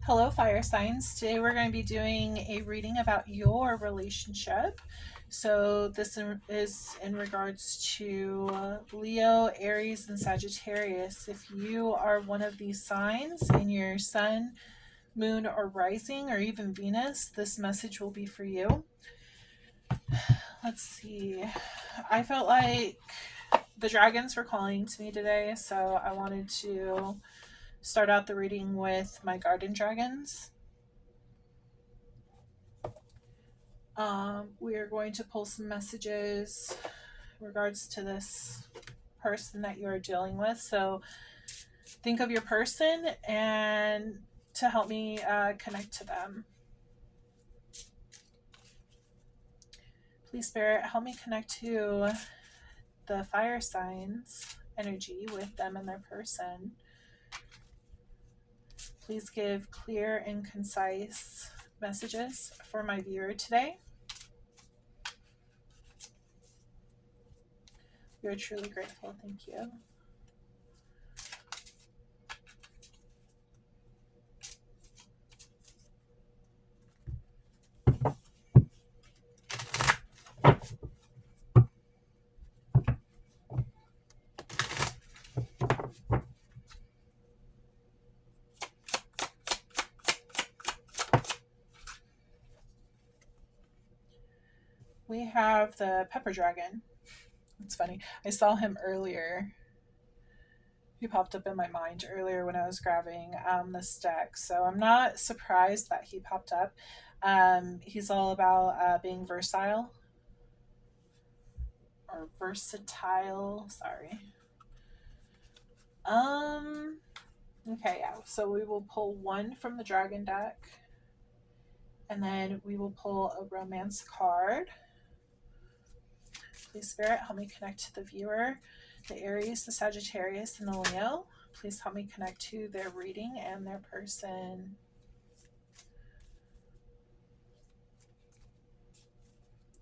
Hello, fire signs. Today we're going to be doing a reading about your relationship. So, this is in regards to Leo, Aries, and Sagittarius. If you are one of these signs in your sun, moon, or rising, or even Venus, this message will be for you. Let's see. I felt like the dragons were calling to me today, so I wanted to start out the reading with my garden dragons. We are going to pull some messages in regards to this person that you are dealing with. So think of your person and to help me connect to them. Please, Spirit, help me connect to the fire signs energy with them and their person. Please give clear and concise messages for my viewer today. We are truly grateful. Thank you. We have the pepper dragon. It's funny. I saw him earlier. He popped up in my mind earlier when I was grabbing this deck. So I'm not surprised that he popped up. He's all about being versatile or versatile. Sorry. Okay, yeah. So we will pull one from the dragon deck. And then we will pull a romance card. Please, Spirit, help me connect to the viewer, the Aries, the Sagittarius, and the Leo. Please help me connect to their reading and their person.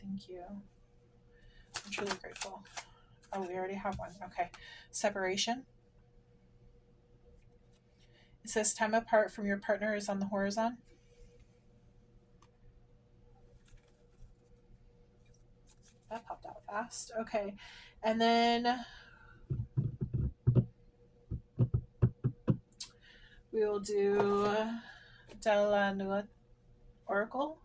Thank you. I'm truly grateful. Oh, we already have one. Okay. Separation. It says time apart from your partner is on the horizon. That popped out fast. Okay. And then we will do Della Nua Oracle.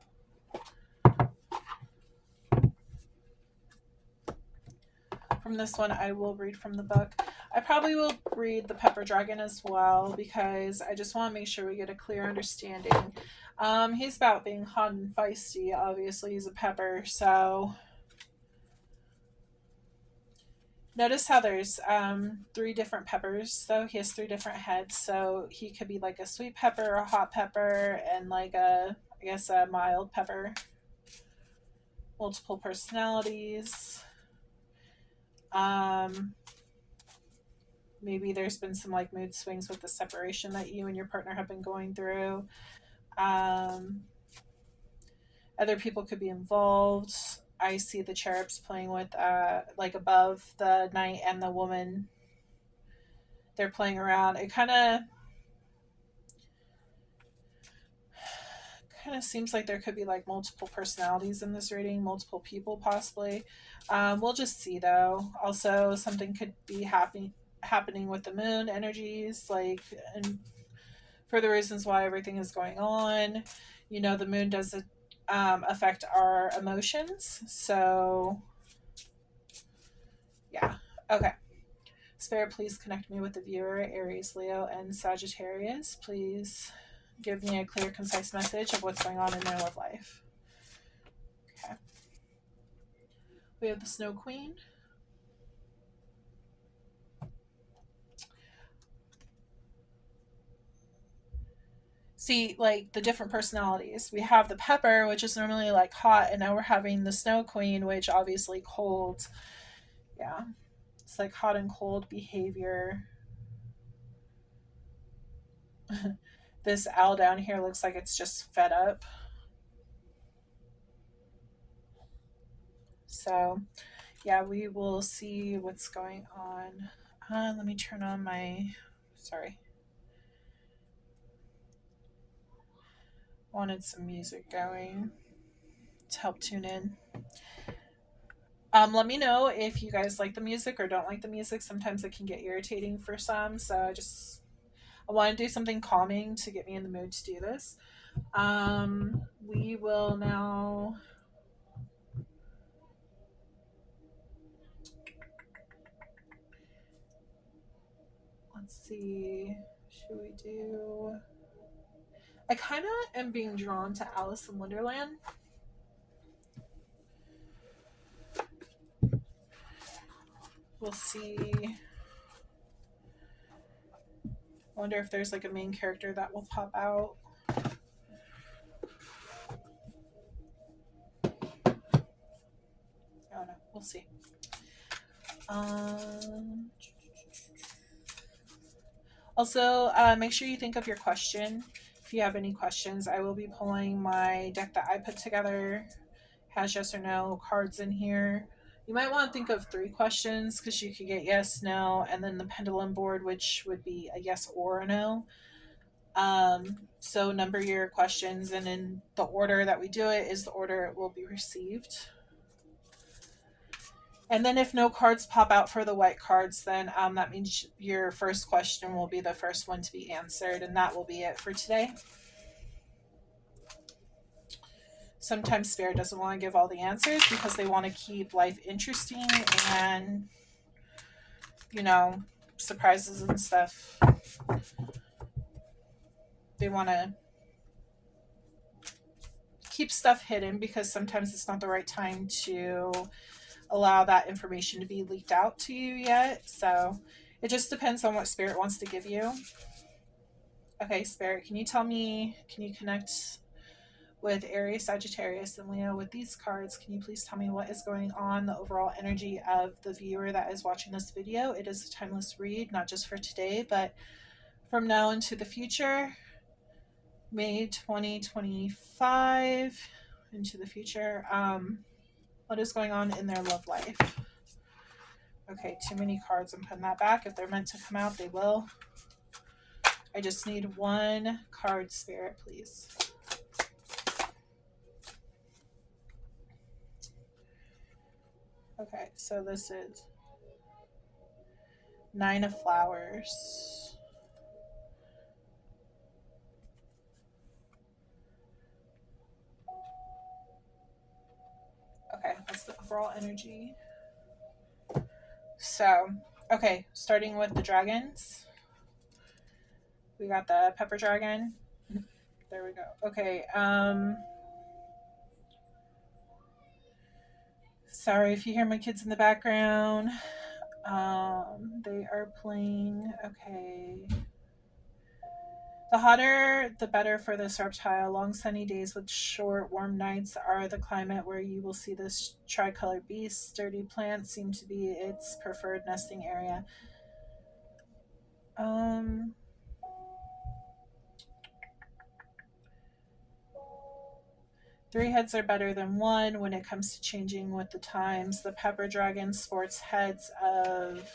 From this one, I will read from the book. I probably will read the Pepper Dragon as well because I just want to make sure we get a clear understanding. He's about being hot and feisty. Obviously, he's a pepper, so notice how there's three different peppers. So he has three different heads. So he could be like a sweet pepper, a hot pepper, and like a mild pepper. Multiple personalities. Maybe there's been some like mood swings with the separation that you and your partner have been going through. Other people could be involved. I see the cherubs playing with like above the knight and the woman. They're playing around. It kind of seems like there could be like multiple personalities in this reading, multiple people possibly. We'll just see though. Also, something could be happening with the moon energies, like, and for the reasons why everything is going on. You know, the moon does affect our emotions. So, yeah. Okay. Spirit, please connect me with the viewer, Aries, Leo, and Sagittarius. Please give me a clear, concise message of what's going on in their love life. Okay. We have the Snow Queen. See, like the different personalities. We have the Pepper, which is normally like hot, and now we're having the Snow Queen, which obviously cold. Yeah. It's like hot and cold behavior. This owl down here looks like it's just fed up. So, yeah, we will see what's going on. Let me turn on my. Sorry. Wanted some music going to help tune in. Let me know if you guys like the music or don't like the music. Sometimes it can get irritating for some, so I want to do something calming to get me in the mood to do this. We will now. Let's see. Should we do? I kind of am being drawn to Alice in Wonderland. We'll see. I wonder if there's like a main character that will pop out. Oh no, we'll see. Also, make sure you think of your question. If you have any questions, I will be pulling my deck that I put together. Has yes or no cards in here. You might want to think of 3 questions because you could get yes, no, and then the pendulum board, which would be a yes or a no. So number your questions, and in the order that we do it is the order it will be received. And then if no cards pop out for the white cards, then that means your first question will be the first one to be answered, and that will be it for today. Sometimes Spirit doesn't want to give all the answers because they want to keep life interesting and, surprises and stuff. They want to keep stuff hidden because sometimes it's not the right time to allow that information to be leaked out to you yet. So it just depends on what Spirit wants to give you. Okay, Spirit, can you connect with Aries, Sagittarius, and Leo with these cards? Can you please tell me what is going on, the overall energy of the viewer that is watching this video? It is a timeless read, not just for today, but from now into the future. May 2025 into the future. What is going on in their love life? Okay, too many cards. I'm putting that back. If they're meant to come out, they will. I just need 1 card, Spirit, please. Okay, so this is 9 of Flowers. Okay, that's the overall energy. So, okay, starting with the dragons. We got the pepper dragon. There we go. Okay, sorry if you hear my kids in the background. They are playing. Okay. The hotter, the better for this reptile. Long sunny days with short, warm nights are the climate where you will see this tricolored beast. Sturdy plants seem to be its preferred nesting area. 3 heads are better than 1 when it comes to changing with the times. The pepper dragon sports heads of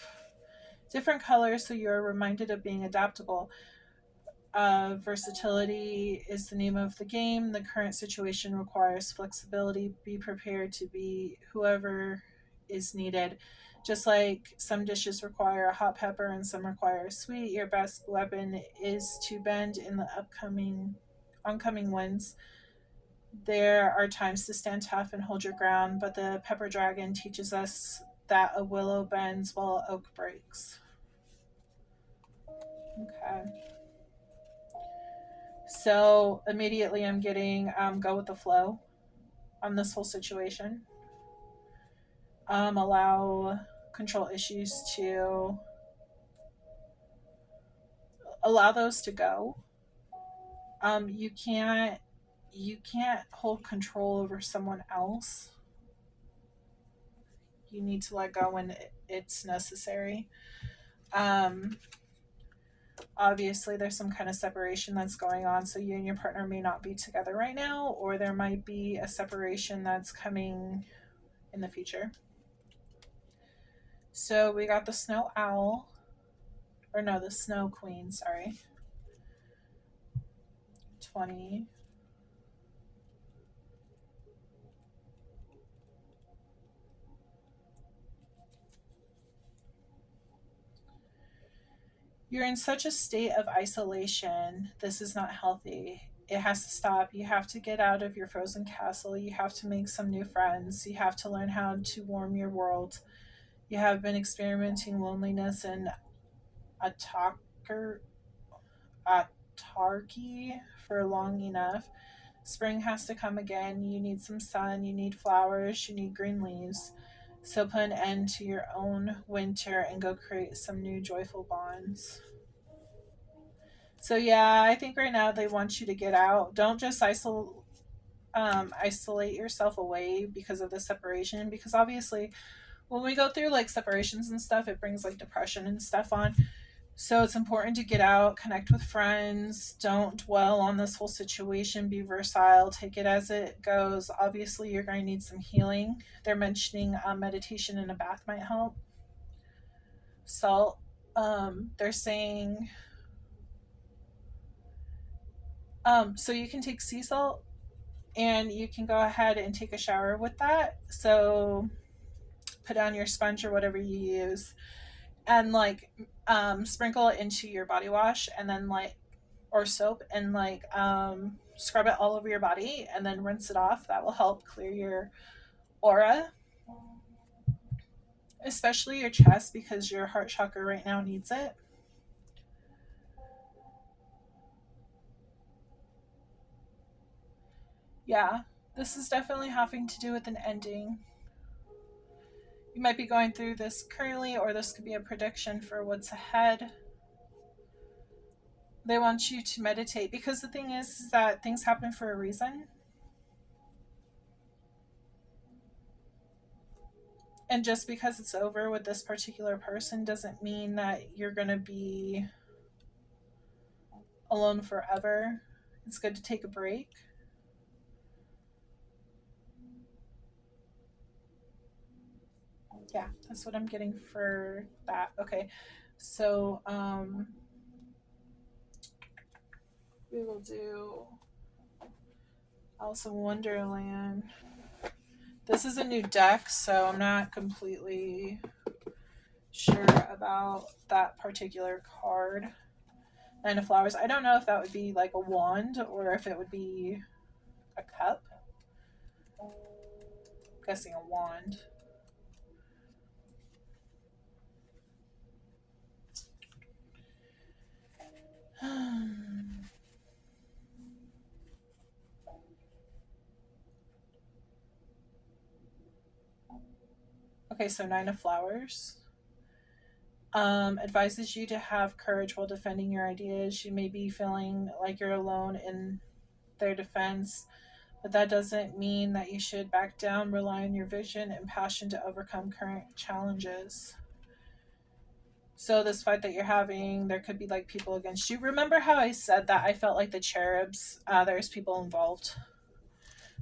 different colors, so you're reminded of being adaptable. Versatility is the name of the game. The current situation requires flexibility. Be prepared to be whoever is needed. Just like some dishes require a hot pepper and some require sweet, your best weapon is to bend in the oncoming winds. There are times to stand tough and hold your ground, but the pepper dragon teaches us that a willow bends while an oak breaks. Okay. So immediately I'm getting go with the flow on this whole situation. Allow control issues to allow those to go. You can't hold control over someone else. You need to let go when it's necessary. Obviously there's some kind of separation that's going on, so you and your partner may not be together right now, or there might be a separation that's coming in the future. So we got the snow owl, or no, the snow queen, sorry. 20. You're in such a state of isolation. This is not healthy. It has to stop. You have to get out of your frozen castle. You have to make some new friends. You have to learn how to warm your world. You have been experimenting loneliness and autarky autarky for long enough. Spring has to come again. You need some sun, you need flowers, you need green leaves. So put an end to your own winter and go create some new joyful bonds. So yeah, I think right now they want you to get out. Don't just isolate yourself away because of the separation. Because obviously, when we go through like separations and stuff, it brings like depression and stuff on. So it's important to get out, connect with friends, don't dwell on this whole situation, be versatile, take it as it goes. Obviously, you're going to need some healing. They're mentioning meditation and a bath might help. Salt, they're saying, so you can take sea salt and you can go ahead and take a shower with that. So put on your sponge or whatever you use and like sprinkle it into your body wash and then like or soap and like scrub it all over your body and then rinse it off. That will help clear your aura, especially your chest because your heart chakra right now needs it. Yeah, this is definitely having to do with an ending. You might be going through this currently, or this could be a prediction for what's ahead. They want you to meditate because the thing is that things happen for a reason. And just because it's over with this particular person doesn't mean that you're going to be alone forever. It's good to take a break. Yeah, that's what I'm getting for that. Okay. So, we will do Alice in Wonderland. This is a new deck, so I'm not completely sure about that particular card. Nine of Flowers. I don't know if that would be like a wand or if it would be a cup. I'm guessing a wand. Okay, so Nine of Flowers. Advises you to have courage while defending your ideas. You may be feeling like you're alone in their defense, but that doesn't mean that you should back down. Rely on your vision and passion to overcome current challenges. So, this fight that you're having, there could be like people against you. Remember how I said that I felt like the cherubs, there's people involved.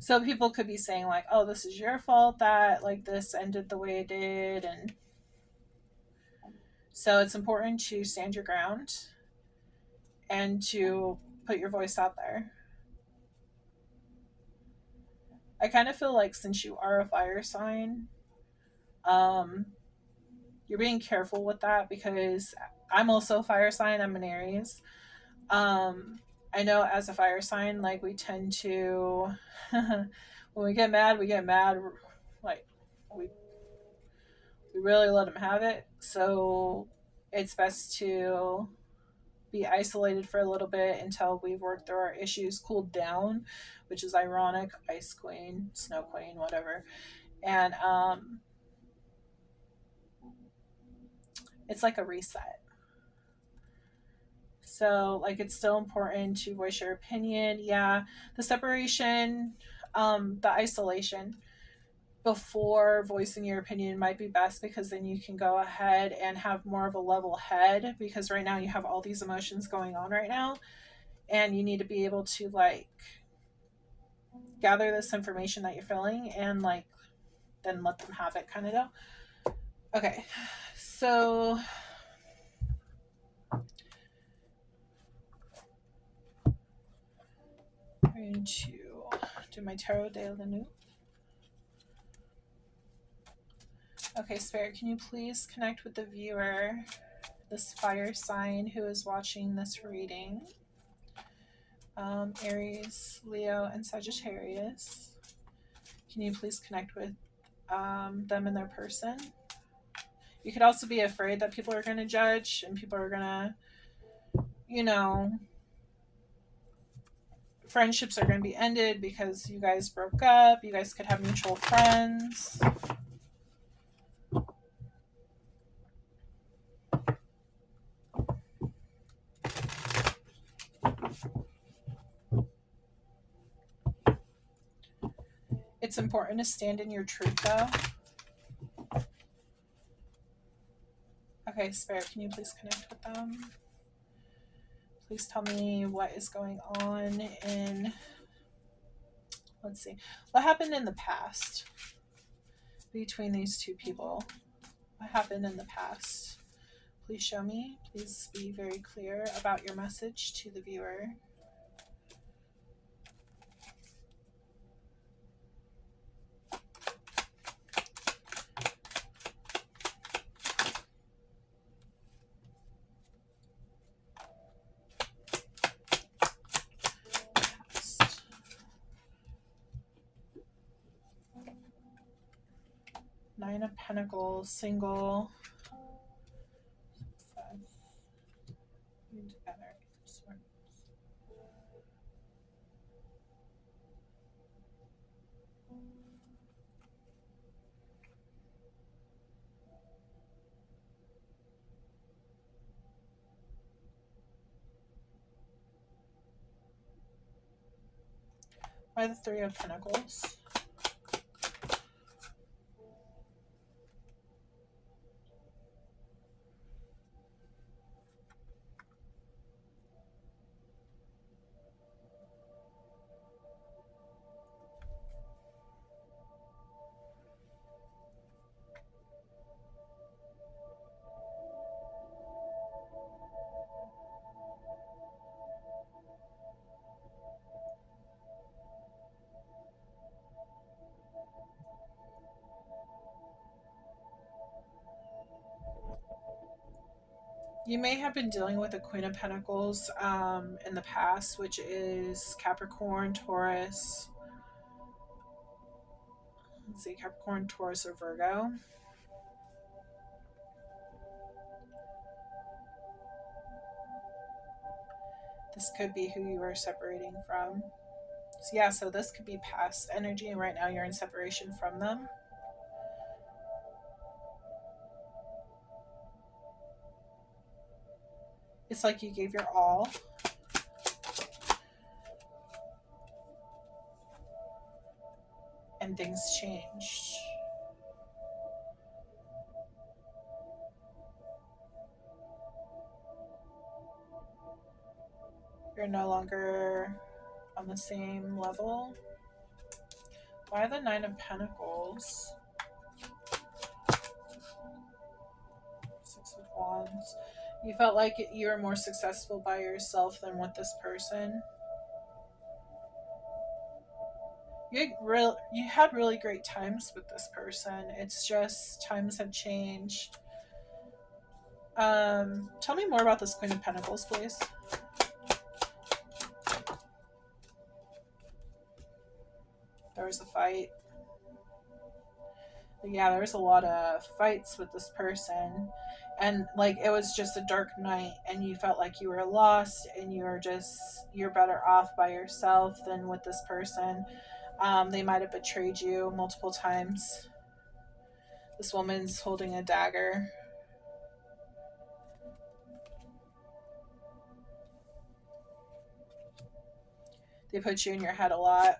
So, people could be saying, like, oh, this is your fault that like this ended the way it did. And so, it's important to stand your ground and to put your voice out there. I kind of feel like since you are a fire sign, um, you're being careful with that because I'm also a fire sign. I'm an Aries. Um, I know as a fire sign, like we tend to, when we get mad, we get mad. Like we we really let them have it. So it's best to be isolated for a little bit until we've worked through our issues, cooled down, which is ironic. Ice Queen, Snow Queen, whatever. And it's like a reset. So, like, it's still important to voice your opinion. Yeah, the separation, the isolation before voicing your opinion might be best because then you can go ahead and have more of a level head because right now you have all these emotions going on right now and you need to be able to like gather this information that you're feeling and like then let them have it kind of deal. Okay, so I'm going to do my Tarot de la Nuit. Okay, Spirit, can you please connect with the viewer this fire sign who is watching this reading. Aries, Leo, and Sagittarius. Can you please connect with them and their person? You could also be afraid that people are going to judge and people are going to, you know, friendships are going to be ended because you guys broke up. You guys could have mutual friends. It's important to stand in your truth, though. Okay, Spirit, can you please connect with them? Please tell me what is going on in, let's see, what happened in the past between these two people? What happened in the past? Please show me. Please be very clear about your message to the viewer. Past. Nine of Pentacles, single. Together. Why the Three of Pentacles? You may have been dealing with a Queen of Pentacles in the past, which is Capricorn, Taurus. Let's see, Capricorn, Taurus, or Virgo. This could be who you are separating from. So yeah, so this could be past energy, and right now you're in separation from them. It's like you gave your all. And things changed. You're no longer on the same level. Why the Nine of Pentacles? Six of Wands. You felt like you were more successful by yourself than with this person. You had really great times with this person. It's just times have changed. Tell me more about this Queen of Pentacles, please. There was a fight. Yeah, there was a lot of fights with this person, and like it was just a dark night, and you felt like you were lost, and you're better off by yourself than with this person. They might have betrayed you multiple times. This woman's holding a dagger. They put you in your head a lot.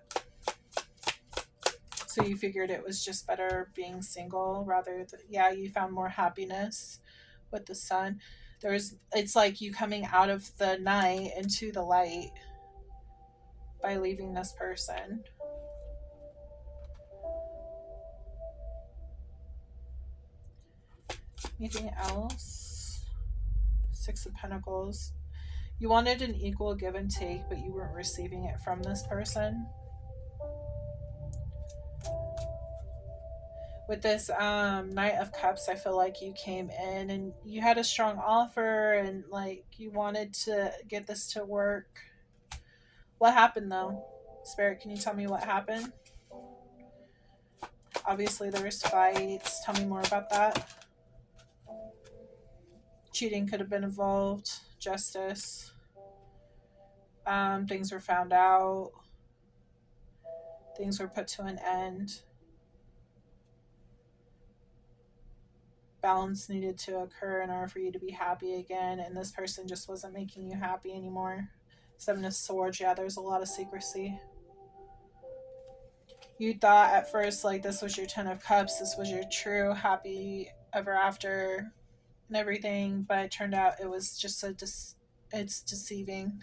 So you figured it was just better being single rather than, yeah, you found more happiness with the sun. It's like you coming out of the night into the light by leaving this person. Anything else? Six of Pentacles. You wanted an equal give and take, but you weren't receiving it from this person. With this Knight of Cups, I feel like you came in and you had a strong offer and like you wanted to get this to work. What happened though? Spirit, can you tell me what happened? Obviously, there was fights. Tell me more about that. Cheating could have been involved. Justice. Things were found out. Things were put to an end. Balance needed to occur in order for you to be happy again, and this person just wasn't making you happy anymore. Seven of Swords, yeah, there's a lot of secrecy. You thought at first like this was your Ten of Cups, this was your true happy ever after and everything, but it turned out it was just it's deceiving.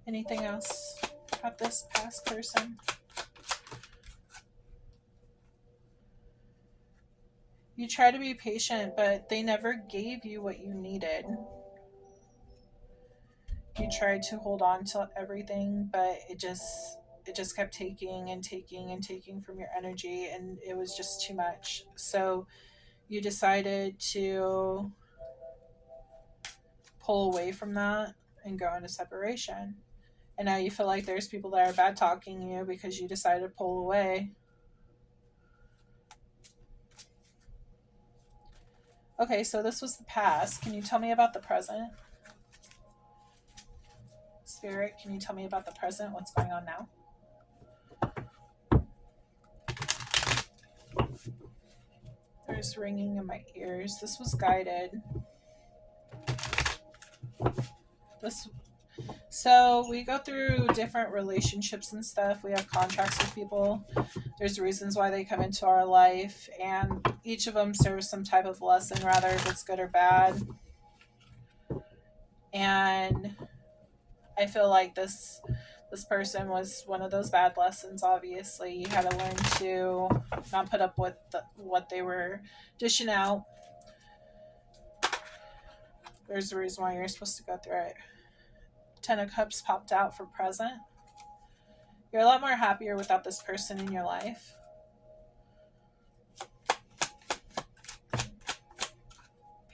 Anything else about this past person? You try to be patient, but they never gave you what you needed. You tried to hold on to everything, but it just kept taking and taking and taking from your energy, and it was just too much. So you decided to pull away from that and go into separation. And now you feel like there's people that are bad talking you because you decided to pull away. Okay, so this was the past. Can you tell me about the present? Spirit, can you tell me about the present? What's going on now? There's ringing in my ears. This was guided. This So we go through different relationships and stuff. We have contracts with people. There's reasons why they come into our life, and each of them serves some type of lesson, rather if it's good or bad. And I feel like this person was one of those bad lessons. Obviously, you had to learn to not put up with what they were dishing out. There's a reason why you're supposed to go through it. Ten of Cups popped out for present. You're a lot more happier without this person in your life.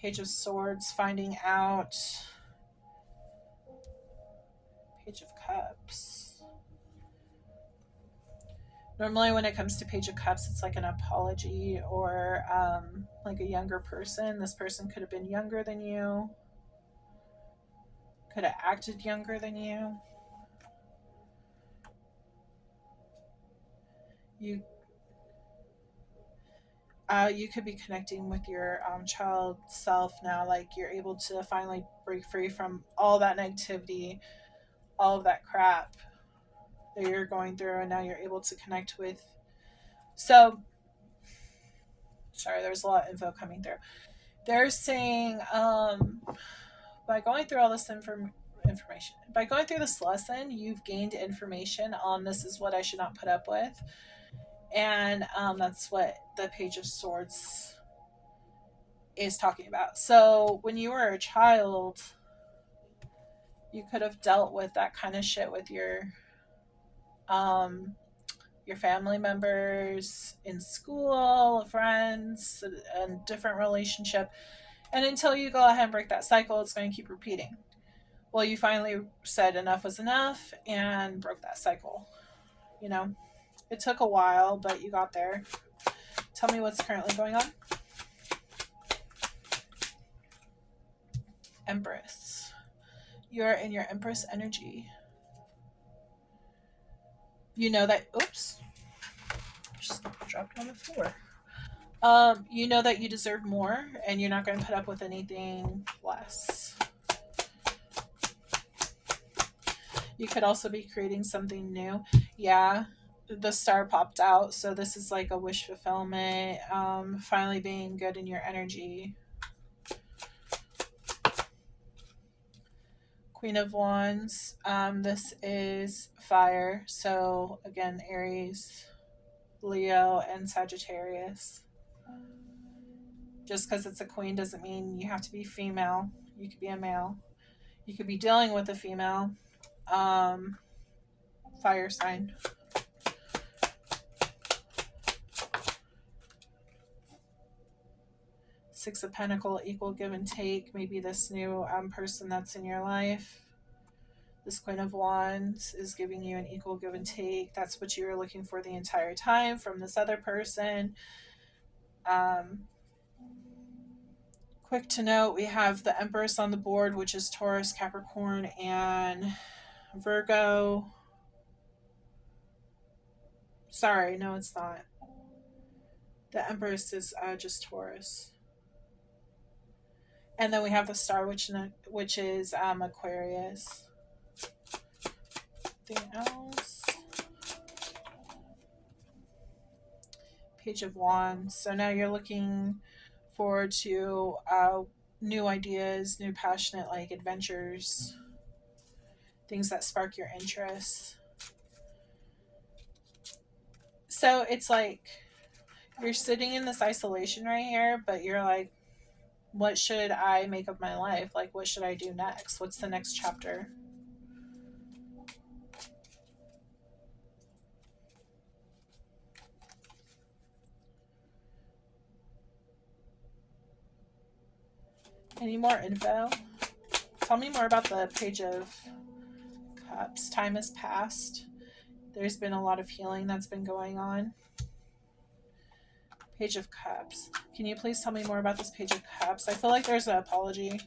Page of Swords, finding out. Page of Cups. Normally, when it comes to Page of Cups, it's like an apology or like a younger person. This person could have been younger than you, could have acted younger than you. You you could be connecting with your child self now. Like you're able to finally break free from all that negativity, all of that crap that you're going through, and now you're able to connect with. So, sorry, there's a lot of info coming through. They're saying by going through all this information, by going through this lesson, you've gained information on this is what I should not put up with. And that's what the Page of Swords is talking about. So when you were a child, you could have dealt with that kind of shit with um, your family members in school, friends, and different relationship. And until you go ahead and break that cycle, it's going to keep repeating. Well, you finally said enough was enough and broke that cycle. You know, it took a while, but you got there. Tell me what's currently going on. Empress. You're in your Empress energy. You know that. Oops. Just dropped it on the floor. You know that you deserve more and you're not going to put up with anything less. You could also be creating something new. Yeah, the star popped out, so this is like a wish fulfillment, finally being good in your energy. Queen of Wands, this is fire, so again, Aries, Leo, and Sagittarius. Just because it's a queen doesn't mean you have to be female. You could be a male. You could be dealing with a female. Fire sign. Six of Pentacles, equal give and take. Maybe this new person that's in your life. This Queen of Wands is giving you an equal give and take. That's what you were looking for the entire time from this other person. Quick to note, we have the Empress on the board, which is Taurus, Capricorn, and Virgo. Sorry, no, it's not. The Empress is just Taurus. And then we have the Star, which is Aquarius. Anything else? Page of Wands. So now you're looking forward to new ideas, new passionate like adventures, things that spark your interest. So it's like you're sitting in this isolation right here, but you're like, what should I make of my life? Like, what should I do next? What's the next chapter? Any more info? Tell me more about the Page of Cups. Time has passed. There's been a lot of healing that's been going on. Page of Cups. Can you please tell me more about this Page of Cups? I feel like there's an apology.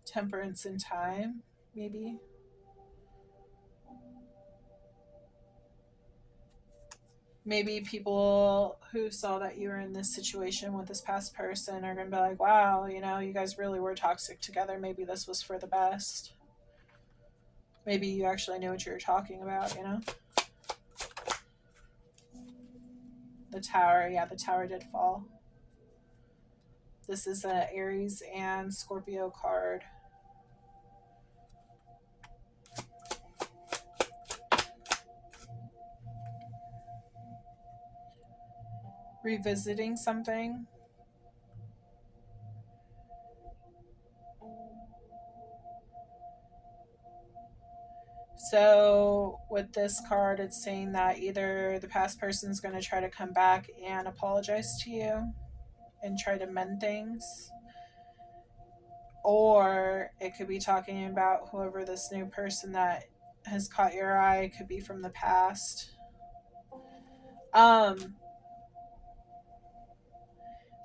Temperance in time, maybe. Maybe people who saw that you were in this situation with this past person are going to be like, wow, you know, you guys really were toxic together. Maybe this was for the best. Maybe you actually knew what you were talking about, you know? The Tower. Yeah, the Tower did fall. This is a Aries and Scorpio card. Revisiting something. So with this card, it's saying that either the past person's going to try to come back and apologize to you and try to mend things, or it could be talking about whoever this new person that has caught your eye could be from the past.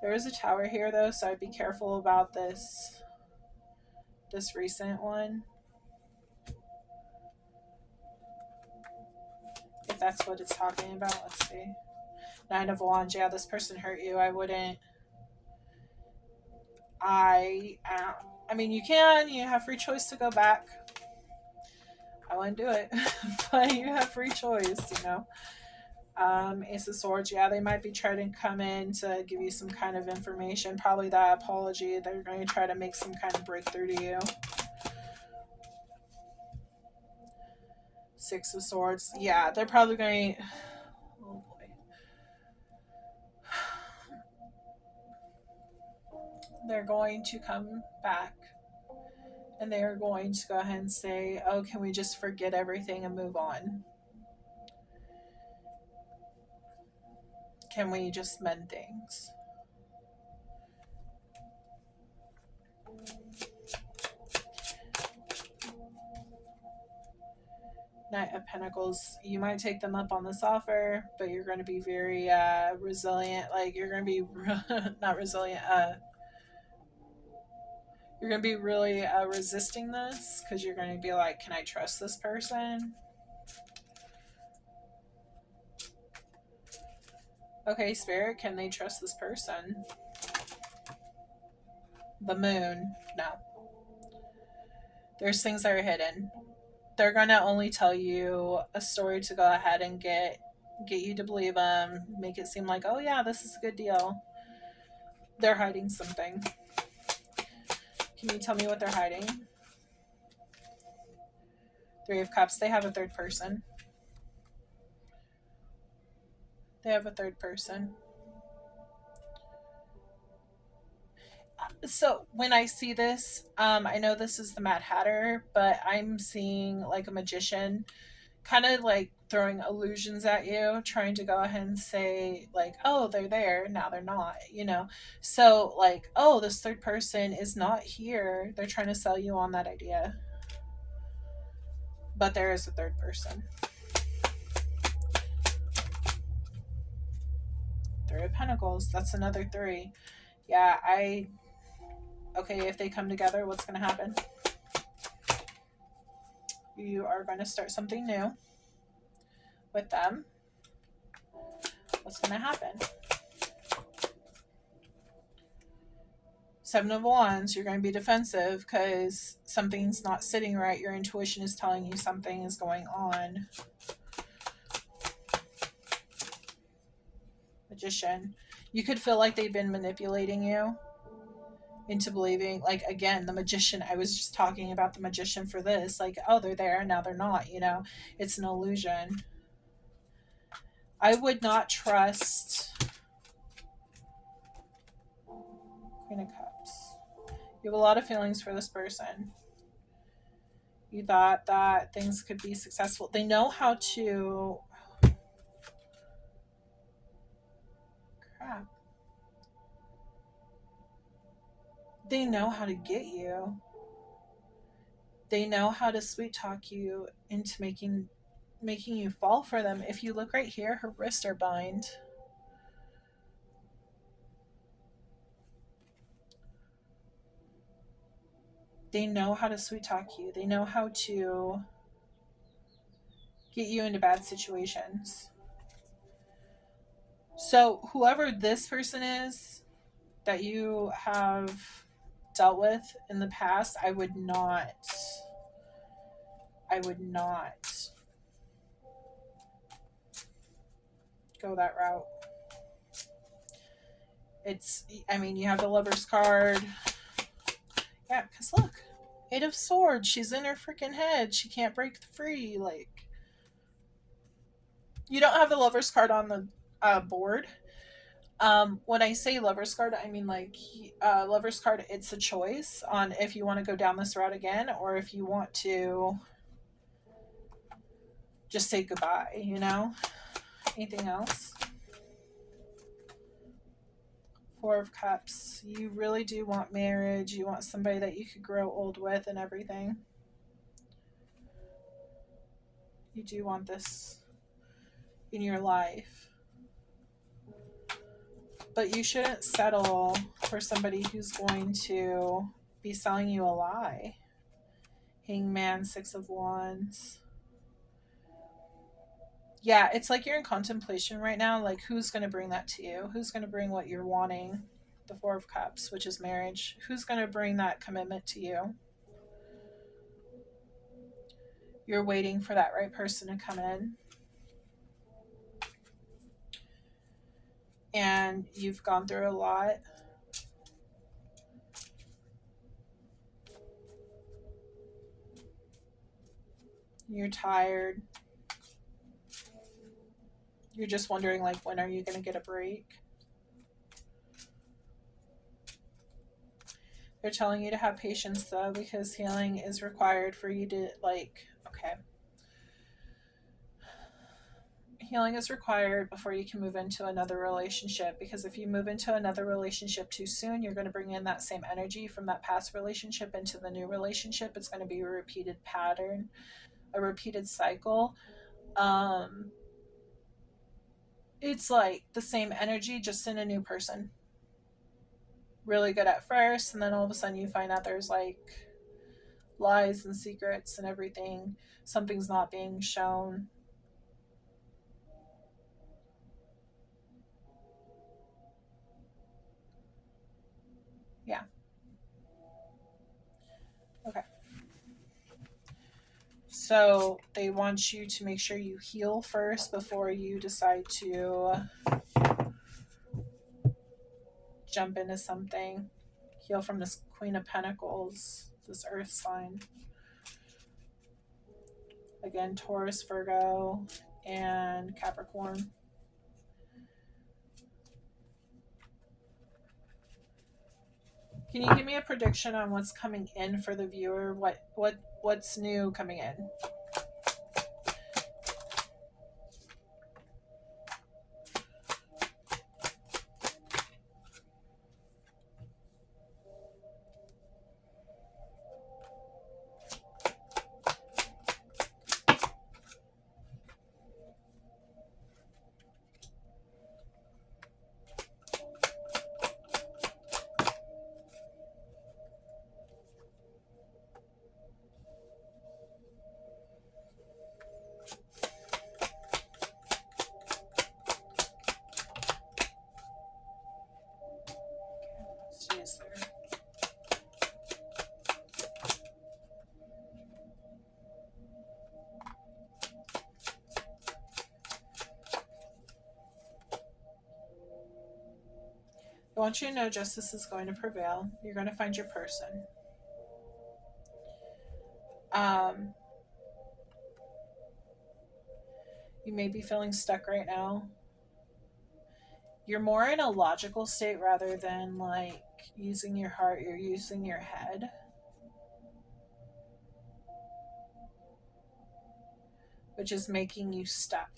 There is a tower here though, so I'd be careful about this recent one, if that's what it's talking about. Let's see. Nine of Wands. Yeah, this person hurt you. I wouldn't. I mean, you have free choice to go back. I wouldn't do it, but you have free choice, you know. Ace of Swords. Yeah, they might be trying to come in to give you some kind of information. Probably that apology. They're going to try to make some kind of breakthrough to you. Six of Swords. Yeah, they're probably going to... Oh boy. They're going to come back and they are going to go ahead and say, oh, can we just forget everything and move on? Can we just mend things? Knight of Pentacles. You might take them up on this offer, but you're going to be very resilient. Like, you're going to be not resilient. You're going to be really resisting this because you're going to be like, can I trust this person? Okay, Spirit, can they trust this person? The Moon. No. There's things that are hidden. They're going to only tell you a story to go ahead and get you to believe them, make it seem like, oh yeah, this is a good deal. They're hiding something. Can you tell me what they're hiding? Three of Cups. They have a third person. They have a third person. So when I see this, I know this is the Mad Hatter, but I'm seeing like a magician kind of like throwing illusions at you, trying to go ahead and say, like, oh, they're there, now they're not, you know? So, like, oh, this third person is not here. They're trying to sell you on that idea. But there is a third person. Three of Pentacles. That's another three. Yeah, okay, if they come together, what's going to happen? You are going to start something new with them. What's going to happen? Seven of Wands, you're going to be defensive because something's not sitting right. Your intuition is telling you something is going on. Magician, you could feel like they've been manipulating you into believing, like, again, the magician, I was just talking about the magician for this, like, oh, they're there, now they're not, you know, it's an illusion. I would not trust. Queen of Cups. You have a lot of feelings for this person. You thought that things could be successful. They know how to. Crap. They know how to get you. They know how to sweet talk you into making you fall for them. If you look right here, her wrists are bind. They know how to sweet talk you. They know how to get you into bad situations. So whoever this person is that you have dealt with in the past, I would not go that route. It's, I mean, you have the Lover's card. Yeah, because look, Eight of Swords, she's in her freaking head. She can't break free. Like, you don't have the Lover's card on the board. When I say Lover's card, I mean like Lover's card. It's a choice on if you want to go down this route again or if you want to just say goodbye. You know, anything else? Four of Cups. You really do want marriage. You want somebody that you could grow old with and everything. You do want this in your life. But you shouldn't settle for somebody who's going to be selling you a lie. Hangman, Six of Wands. Yeah, it's like you're in contemplation right now. Like, who's going to bring that to you? Who's going to bring what you're wanting? The Four of Cups, which is marriage. Who's going to bring that commitment to you? You're waiting for that right person to come in. And you've gone through a lot. You're tired. You're just wondering, like, when are you going to get a break? They're telling you to have patience, though, because healing is required for you to, like, okay. Healing is required before you can move into another relationship, because if you move into another relationship too soon, you're going to bring in that same energy from that past relationship into the new relationship. It's going to be a repeated pattern, a repeated cycle. It's like the same energy, just in a new person. Really good at first, and then all of a sudden you find out there's like lies and secrets and everything. Something's not being shown. Yeah. Okay. So they want you to make sure you heal first before you decide to jump into something. Heal from this Queen of Pentacles, this Earth sign. Again, Taurus, Virgo, and Capricorn. Can you give me a prediction on what's coming in for the viewer? What's new coming in? Let's see, is there... I want you to know justice is going to prevail. You're going to find your person. You may be feeling stuck right now. You're more in a logical state rather than like using your heart, you're using your head. Which is making you stuck.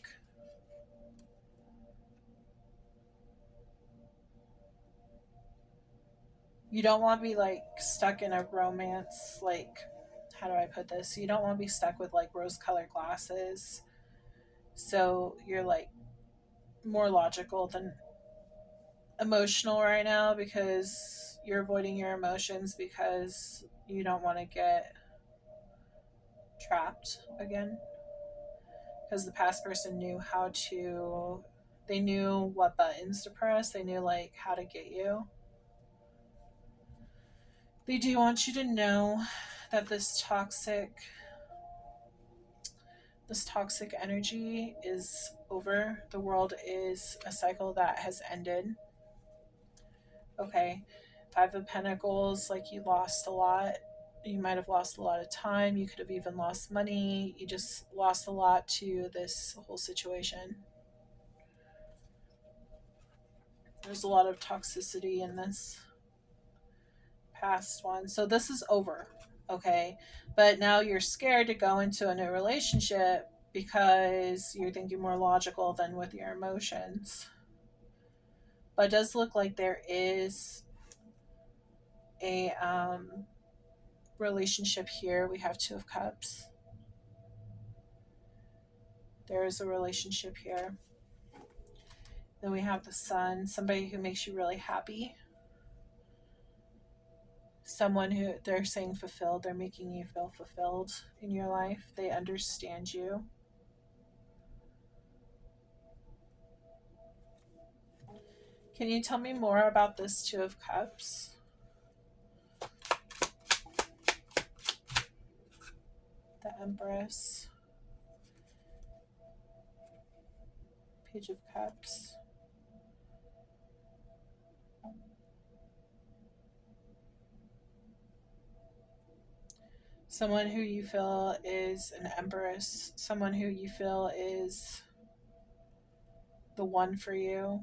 You don't want to be like stuck in a romance, like, how do I put this? You don't want to be stuck with like rose colored glasses. So you're like more logical than emotional right now because you're avoiding your emotions because you don't want to get trapped again. Because the past person knew how to, they knew what buttons to press, they knew like how to get you. They do want you to know that this toxic energy is over. The world is a cycle that has ended. Okay. Five of Pentacles, like you lost a lot. You might have lost a lot of time. You could have even lost money. You just lost a lot to this whole situation. There's a lot of toxicity in this past one. So this is over. Okay. But now you're scared to go into a new relationship because you're thinking more logical than with your emotions. But it does look like there is a relationship here. We have Two of Cups. There is a relationship here. Then we have the Sun, somebody who makes you really happy. Someone who they're saying fulfilled, they're making you feel fulfilled in your life. They understand you. Can you tell me more about this Two of Cups? The Empress. Page of Cups. Someone who you feel is an empress. Someone who you feel is the one for you.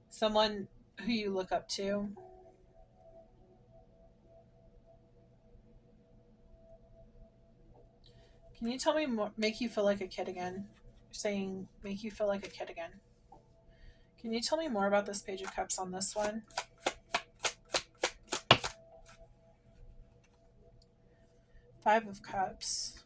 Someone who you look up to. Can you tell me more? Make you feel like a kid again. You're saying make you feel like a kid again. Can you tell me more about this Page of Cups on this one? Five of Cups.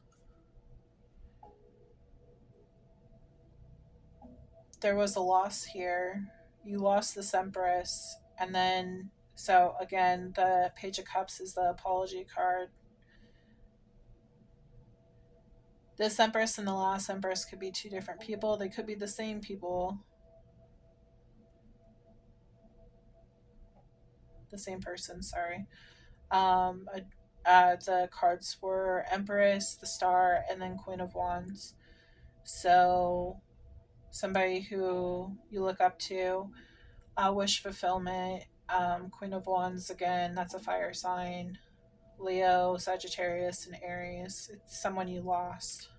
There was a loss here. You lost this Empress. And then, so again, the Page of Cups is the apology card. This Empress and the last Empress could be two different people. They could be the same people. The same person, sorry. The cards were Empress, the Star, and then Queen of Wands. So somebody who you look up to, wish fulfillment. Queen of Wands, again, that's a fire sign. Leo, Sagittarius, and Aries. It's someone you lost.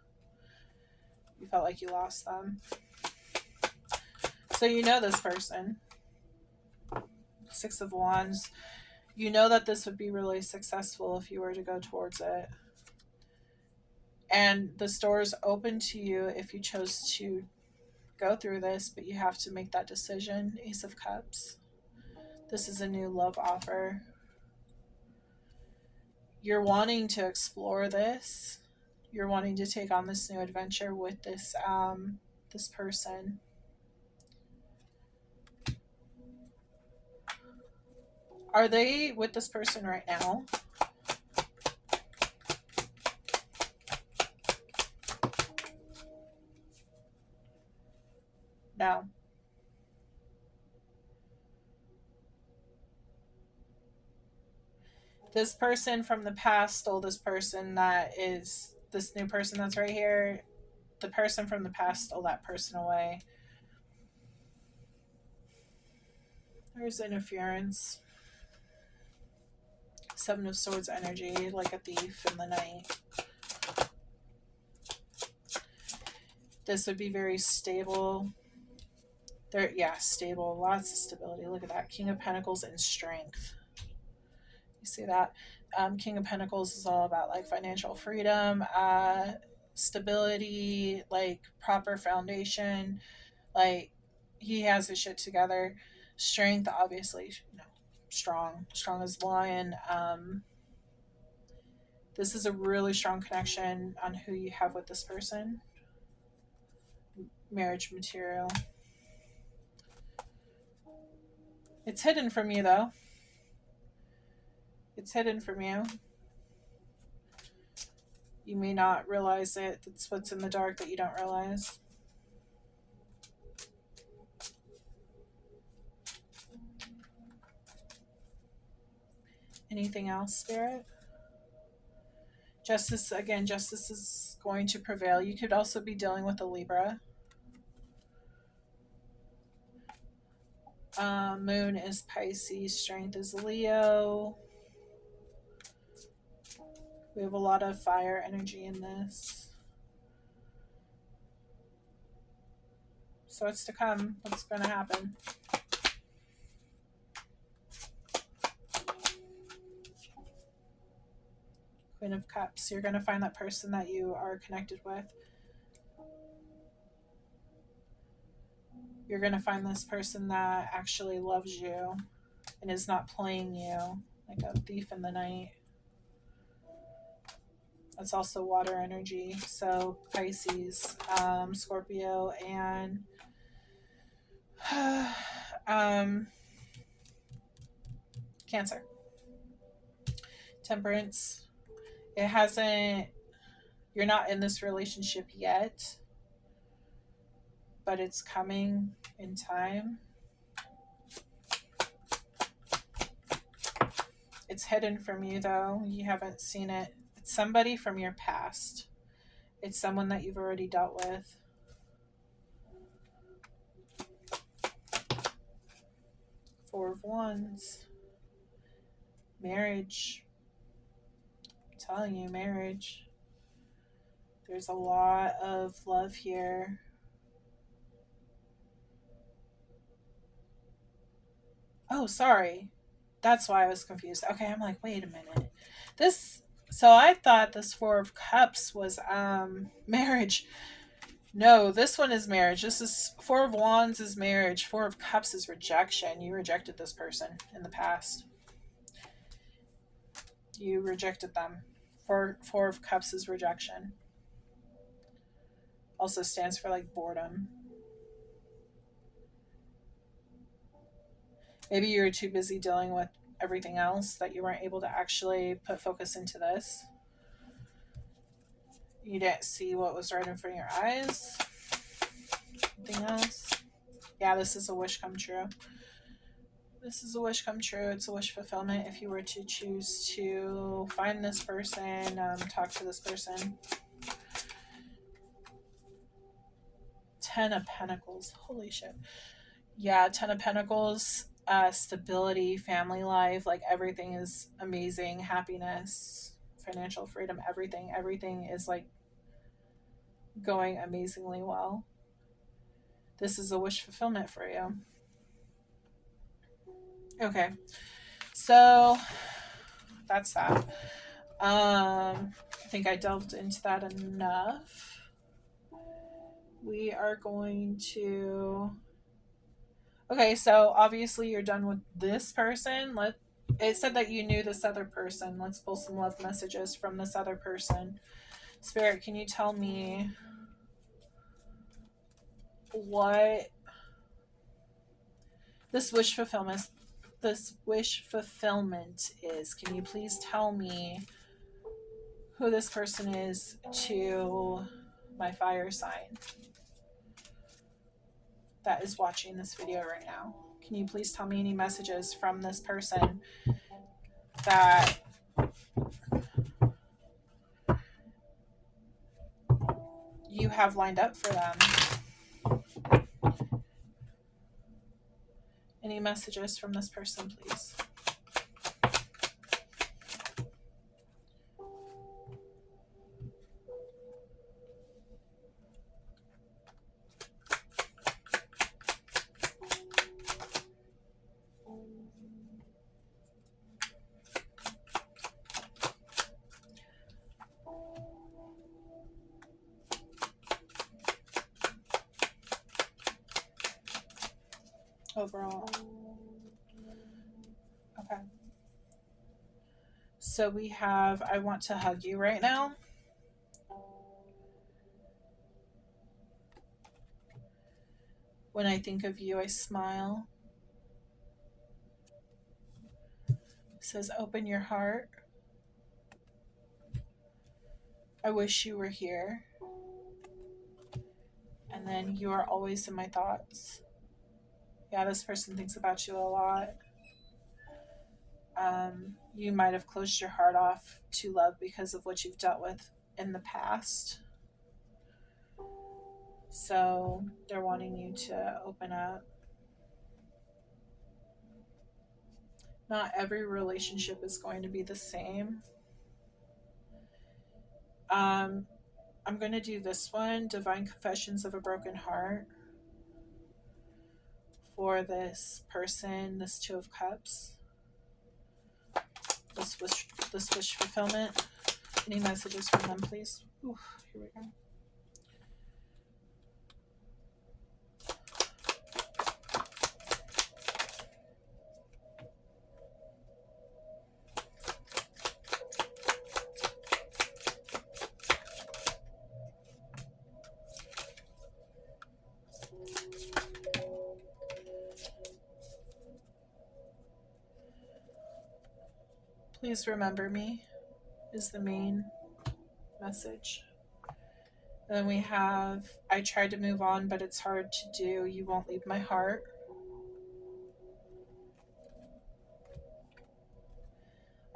You felt like you lost them. So you know this person. Six of Wands. You know that this would be really successful if you were to go towards it. And the door is open to you if you chose to go through this, but you have to make that decision. Ace of Cups. This is a new love offer. You're wanting to explore this. You're wanting to take on this new adventure with this person. Are they with this person right now? No. This person from the past stole this person that is this new person that's right here. The person from the past stole that person away. There's interference. Seven of Swords energy, like a thief in the night. This would be very stable. There, yeah, stable. Lots of stability. Look at that. King of Pentacles and strength. You see that? King of Pentacles is all about like financial freedom, stability, like proper foundation. Like he has his shit together. Strength, obviously, strong as lion. This is a really strong connection on who you have with this person. Marriage material. It's hidden from you, though. It's hidden from you. You may not realize it. That's what's in the dark that you don't realize. Anything else, Spirit? Justice, again, justice is going to prevail. You could also be dealing with a Libra. Moon is Pisces. Strength is Leo. We have a lot of fire energy in this. So what's to come? What's going to happen? Queen of Cups. You're going to find that person that you are connected with. You're going to find this person that actually loves you and is not playing you like a thief in the night. That's also water energy. So Pisces, Scorpio, and Cancer. Temperance. It hasn't, you're not in this relationship yet, but it's coming in time. It's hidden from you, though. You haven't seen it. It's somebody from your past. It's someone that you've already dealt with. Four of Wands. Marriage. I'm telling you, marriage. There's a lot of love here. Oh, sorry. That's why I was confused. Okay, I'm like, wait a minute. So I thought this Four of Cups was marriage. No, this one is marriage. This is Four of Wands is marriage. Four of Cups is rejection. You rejected this person in the past. You rejected them. Four of Cups is rejection. Also stands for like boredom. Maybe you were too busy dealing with everything else that you weren't able to actually put focus into this. You didn't see what was right in front of your eyes. Anything else? Yeah, this is a wish come true. This is a wish come true. It's a wish fulfillment if you were to choose to find this person, talk to this person. 10 of Pentacles. Holy shit. Yeah, 10 of Pentacles. Stability, family life, like everything is amazing. Happiness, financial freedom, everything is like going amazingly well. This is a wish fulfillment for you. Okay. So that's that. I think I delved into that enough. We are going to. Okay, so obviously you're done with this person. It said that you knew this other person. Let's pull some love messages from this other person. Spirit, can you tell me what this wish fulfillment is? Can you please tell me who this person is to my fire sign that is watching this video right now? Can you please tell me any messages from this person that you have lined up for them? Any messages from this person, please? Overall. Okay. So we have I want to hug you right now. When I think of you, I smile. It says open your heart. I wish you were here. And then you are always in my thoughts. Yeah, this person thinks about you a lot. You might have closed your heart off to love because of what you've dealt with in the past. So they're wanting you to open up. Not every relationship is going to be the same. I'm going to do this one, Divine Confessions of a Broken Heart, for this person, this Two of Cups, this wish fulfillment. Any messages from them, please? Ooh, here we go. Please remember me is the main message. Then we have I tried to move on, but it's hard to do. You won't leave my heart.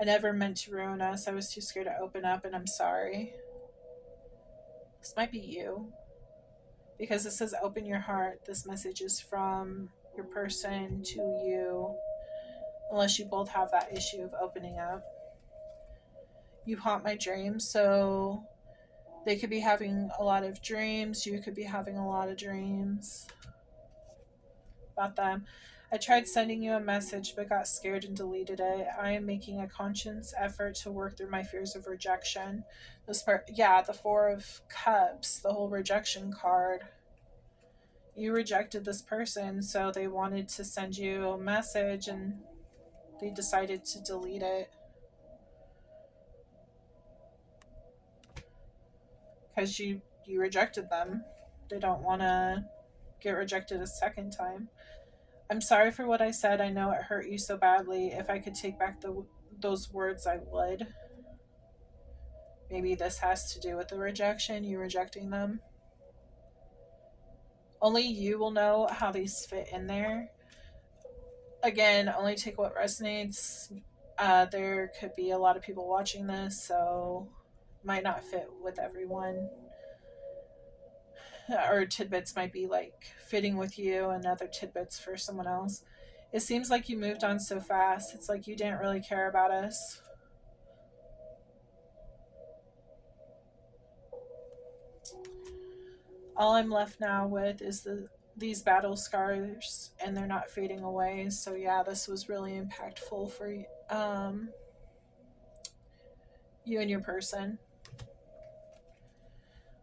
I never meant to ruin us. I was too scared to open up, and I'm sorry. This might be you. Because it says open your heart. This message is from your person to you, unless you both have that issue of opening up. You haunt my dreams, so they could be having a lot of dreams. You could be having a lot of dreams about them. I tried sending you a message but got scared and deleted it. I am making a conscious effort to work through my fears of rejection. This part, yeah, the Four of Cups, the whole rejection card. You rejected this person, so they wanted to send you a message and they decided to delete it because you rejected them. They don't want to get rejected a second time. I'm sorry for what I said. I know it hurt you so badly. If I could take back those words, I would. Maybe this has to do with the rejection, you rejecting them. Only you will know how these fit in there. Again, only take what resonates. There could be a lot of people watching this, so might not fit with everyone. Or tidbits might be like fitting with you and other tidbits for someone else. It seems like you moved on so fast. It's like you didn't really care about us. All I'm left now with is these battle scars and they're not fading away. So yeah, this was really impactful for you and your person.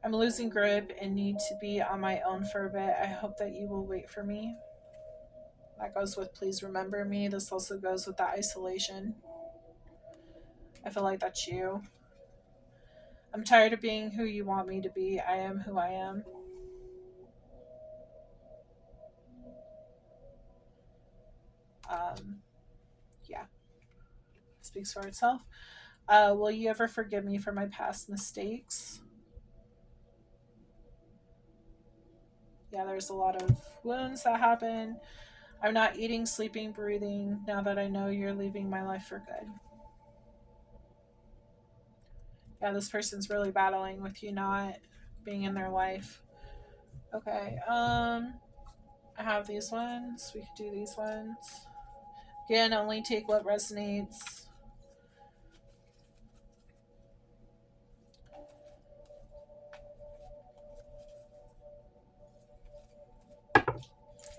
I'm losing grip and need to be on my own for a bit. I hope that you will wait for me. That goes with please remember me. This also goes with the isolation. I feel like that's you. I'm tired of being who you want me to be. I am who I am. Um, yeah, speaks for itself. Will you ever forgive me for my past mistakes? Yeah, there's a lot of wounds that happen. I'm not eating, sleeping, breathing now that I know you're leaving my life for good. Yeah, this person's really battling with you not being in their life. Okay. I have these ones. We could do these ones. Again, only take what resonates.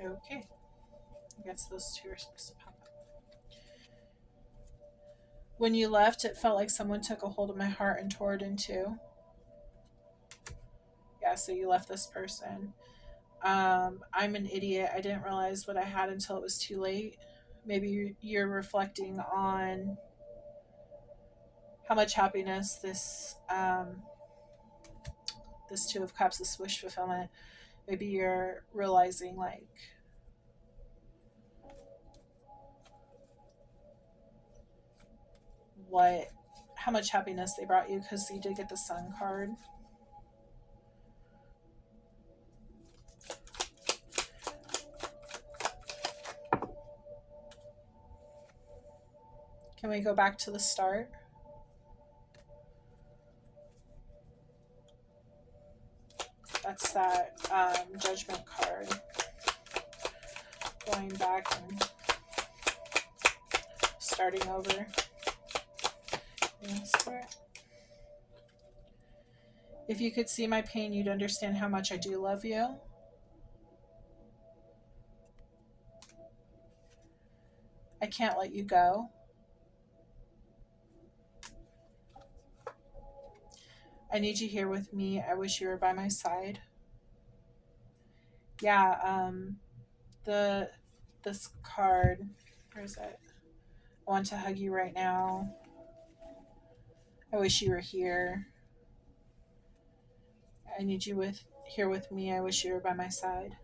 Okay. I guess those two are supposed to pop up. When you left, it felt like someone took a hold of my heart and tore it in two. Yeah, so you left this person. I'm an idiot. I didn't realize what I had until it was too late. Maybe you're reflecting on how much happiness this Two of Cups, this wish fulfillment. Maybe you're realizing like what how much happiness they brought you because you did get the Sun card. Can we go back to the start? That's that Judgment card. Going back and starting over. If you could see my pain, you'd understand how much I do love you. I can't let you go. I need you here with me. I wish you were by my side. Yeah, the this card, where is it? I want to hug you right now. I wish you were here. I need you here with me. I wish you were by my side.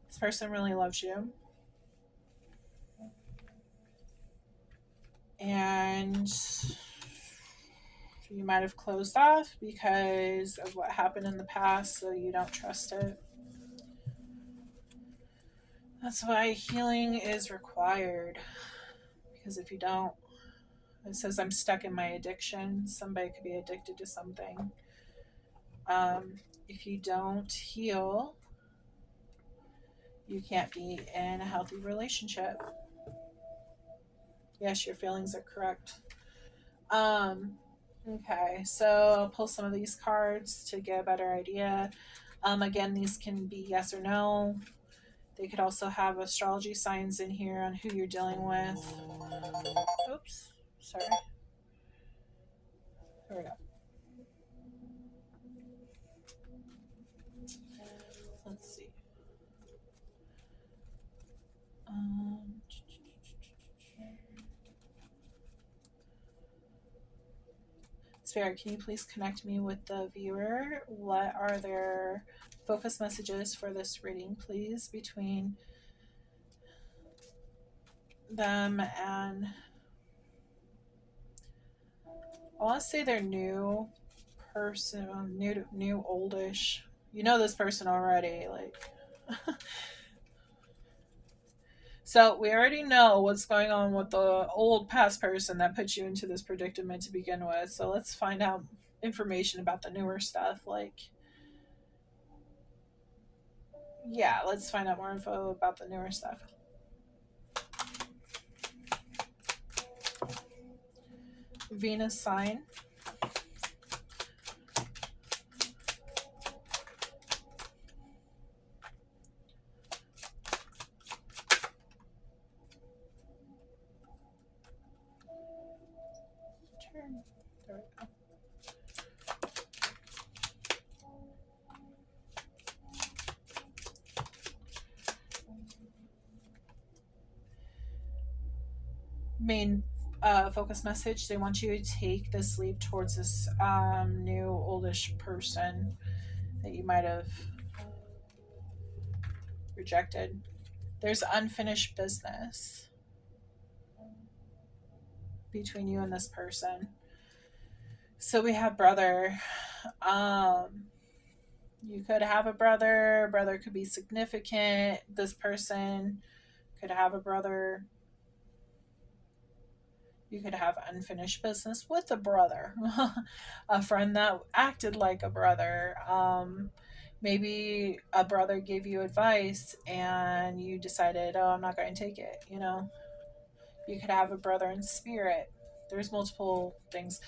This person really loves you. And you might have closed off because of what happened in the past, so you don't trust it. That's why healing is required. Because if you don't, it says I'm stuck in my addiction. Somebody could be addicted to something. If you don't heal, you can't be in a healthy relationship. Yes, your feelings are correct. Okay, so I'll pull some of these cards to get a better idea. Again, these can be yes or no. They could also have astrology signs in here on who you're dealing with. Oops, sorry. Here we go. Let's see. Spirit, can you please connect me with the viewer? What are their focus messages for this reading, please, between them and I want to say they're new person, new oldish. You know this person already, like. So we already know what's going on with the old past person that put you into this predicament to begin with. So let's find out information about the newer stuff. Like, yeah, let's find out more info about the newer stuff. Venus sign. turn. There we go. Main focus message, they want you to take this leap towards this new oldish person that you might have rejected. There's unfinished business between you and this person. So we have brother. You could have a brother. Brother could be significant. This person could have a brother. You could have unfinished business with a brother, a friend that acted like a brother. Maybe a brother gave you advice and you decided, oh, I'm not going to take it. You know, you could have a brother in spirit. There's multiple things.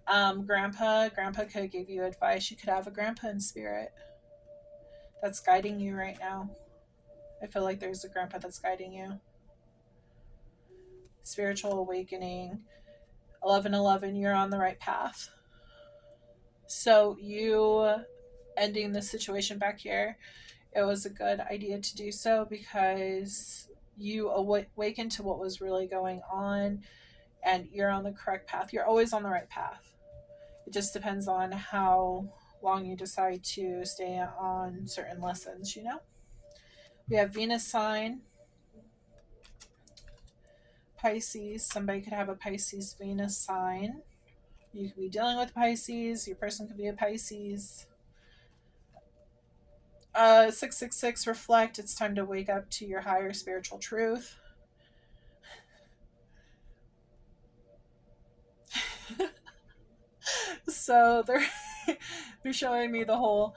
Grandpa could give you advice. You could have a grandpa in spirit that's guiding you right now. I feel like there's a grandpa that's guiding you. Spiritual awakening. 1111, you're on the right path. So you ending the situation back here, it was a good idea to do so because you awakened to what was really going on and you're on the correct path. You're always on the right path. It just depends on how long you decide to stay on certain lessons, you know? We have Venus sign, Pisces. Somebody could have a Pisces Venus sign. You could be dealing with Pisces. Your person could be a Pisces. 666, reflect. It's time to wake up to your higher spiritual truth. So they're showing me the whole,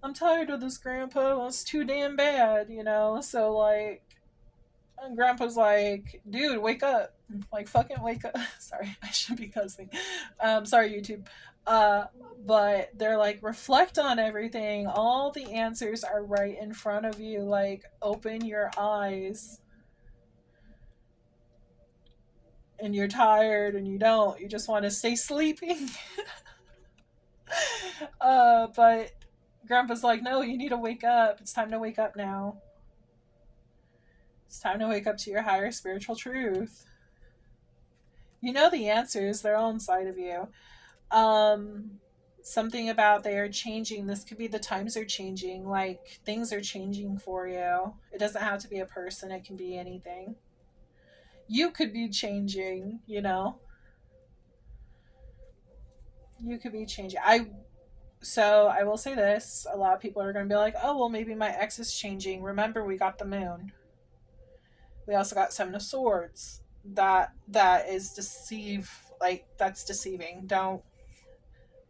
I'm tired of this, grandpa, it's too damn bad, you know? So like, and grandpa's like, dude, wake up, like fucking wake up. Sorry, I should be cussing. Sorry, YouTube. uh but they're like, reflect on everything, all the answers are right in front of you, like open your eyes. And you're tired and you just want to stay sleeping. But grandpa's like, no, you need to wake up, it's time to wake up now. It's time to wake up to your higher spiritual truth. You know the answers, they're all inside of you. um Something about they are changing, this could be the times are changing, like things are changing for you. It doesn't have to be a person, it can be anything. You could be changing, you know. You could be changing. I will say this, a lot of people are going to be like, oh well, maybe my ex is changing. Remember, we got the moon, we also got seven of swords. That is deceive, like that's deceiving. Don't,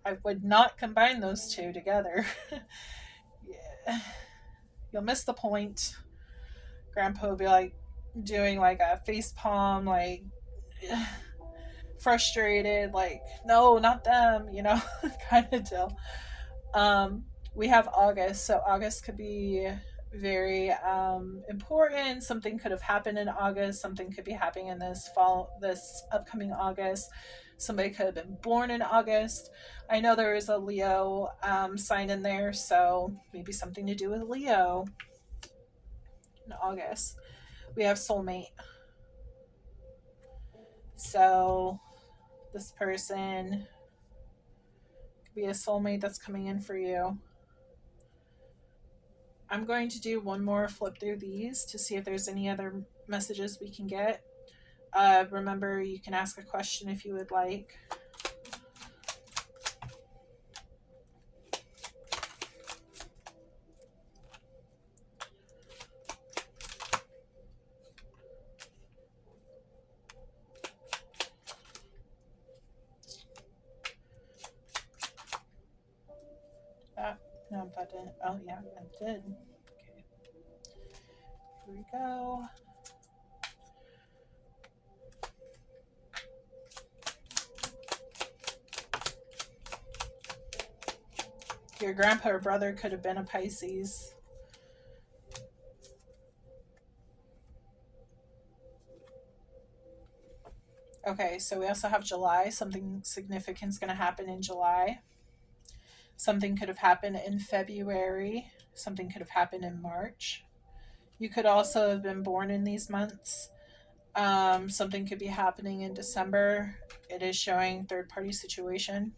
I would not combine those two together. Yeah. You'll miss the point. Grandpa will be like doing like a face palm, like frustrated, like no, not them, you know, kind of deal. Um, we have August, so August could be very important. Something could have happened in August. Something could be happening in this upcoming August. Somebody could have been born in August. I know there is a Leo sign in there, so maybe something to do with Leo in August. We have soulmate. So this person could be a soulmate that's coming in for you. I'm going to do one more flip through these to see if there's any other messages we can get. Remember, you can ask a question if you would like. No, that didn't. Oh, yeah, that did. Okay. Here we go. Your grandpa or brother could have been a Pisces. Okay, so we also have July. Something significant is going to happen in July. Something could have happened in February. Something could have happened in March. You could also have been born in these months. Something could be happening in December. It is showing third party situation.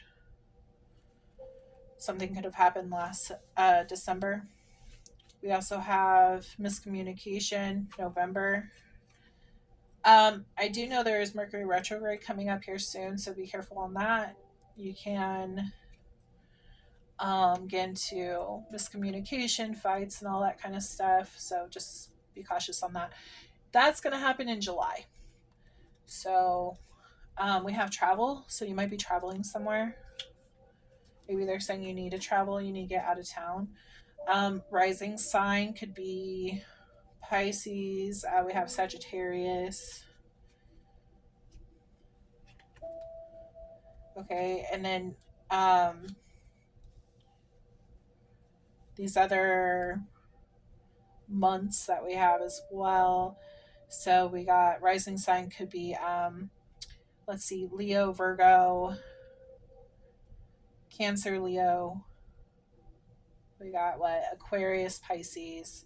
Something could have happened last December. We also have miscommunication, November. I do know there is Mercury retrograde coming up here soon, so be careful on that. You can get into miscommunication, fights, and all that kind of stuff. So just be cautious on that. That's going to happen in July. So we have travel, so you might be traveling somewhere. Maybe they're saying you need to travel, you need to get out of town. Rising sign could be Pisces. We have Sagittarius. Okay, and then these other months that we have as well. So we got rising sign could be let's see, Leo, Virgo, Cancer, Leo. We got what? Aquarius, Pisces.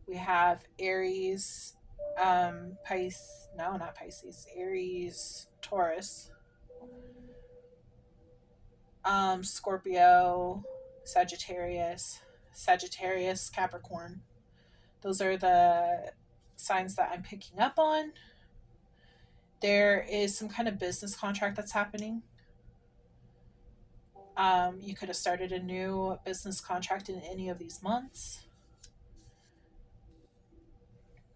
We have Aries, no, not Pisces, Aries, Taurus, Scorpio, Sagittarius, Sagittarius, Capricorn. Those are the signs that I'm picking up on. There is some kind of business contract that's happening. You could have started a new business contract in any of these months.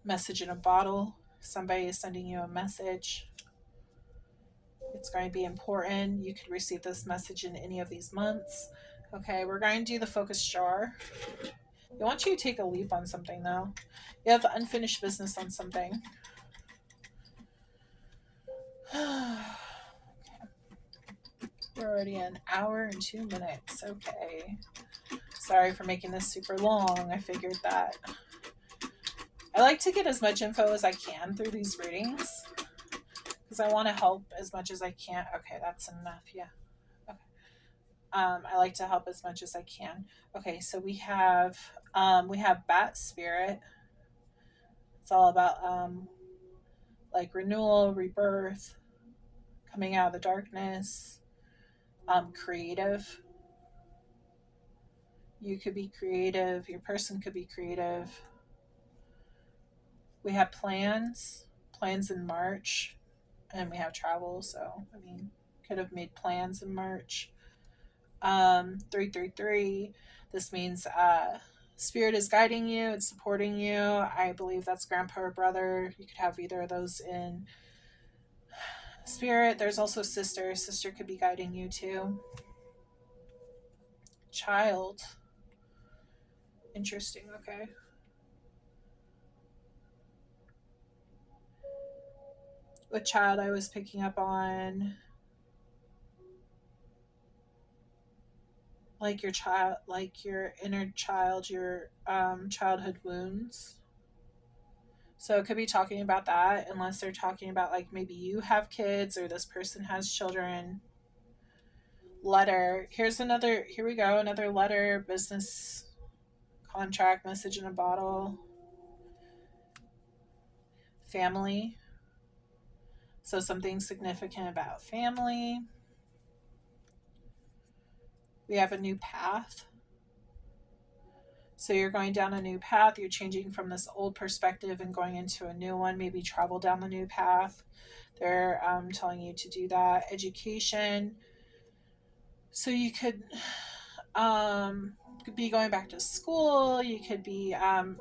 Message in a bottle. Somebody is sending you a message. It's going to be important. You could receive this message in any of these months. Okay, we're going to do the focus jar. I want you to take a leap on something, though. You have unfinished business on something. We're already an hour and 2 minutes. Okay. Sorry for making this super long. I figured that. I like to get as much info as I can through these readings because I want to help as much as I can. Okay, that's enough. Yeah. Okay. I like to help as much as I can. Okay, so we have bat spirit. It's all about like renewal, rebirth, coming out of the darkness. Creative. You could be creative. Your person could be creative. We have plans in March, and we have travel. So I mean, could have made plans in March. 333. This means spirit is guiding you, it's supporting you. I believe that's grandpa or brother. You could have either of those in spirit. There's also sister. Sister could be guiding you too. Child. Interesting. Okay. With child, I was picking up on like your child, like your inner child, your childhood wounds. So it could be talking about that, unless they're talking about like maybe you have kids or this person has children. Letter. Here's another, here we go, another letter, business contract, message in a bottle. Family. So something significant about family. We have a new path. So you're going down a new path. You're changing from this old perspective and going into a new one. Maybe travel down the new path. They're telling you to do that. Education. So you could be going back to school. You could be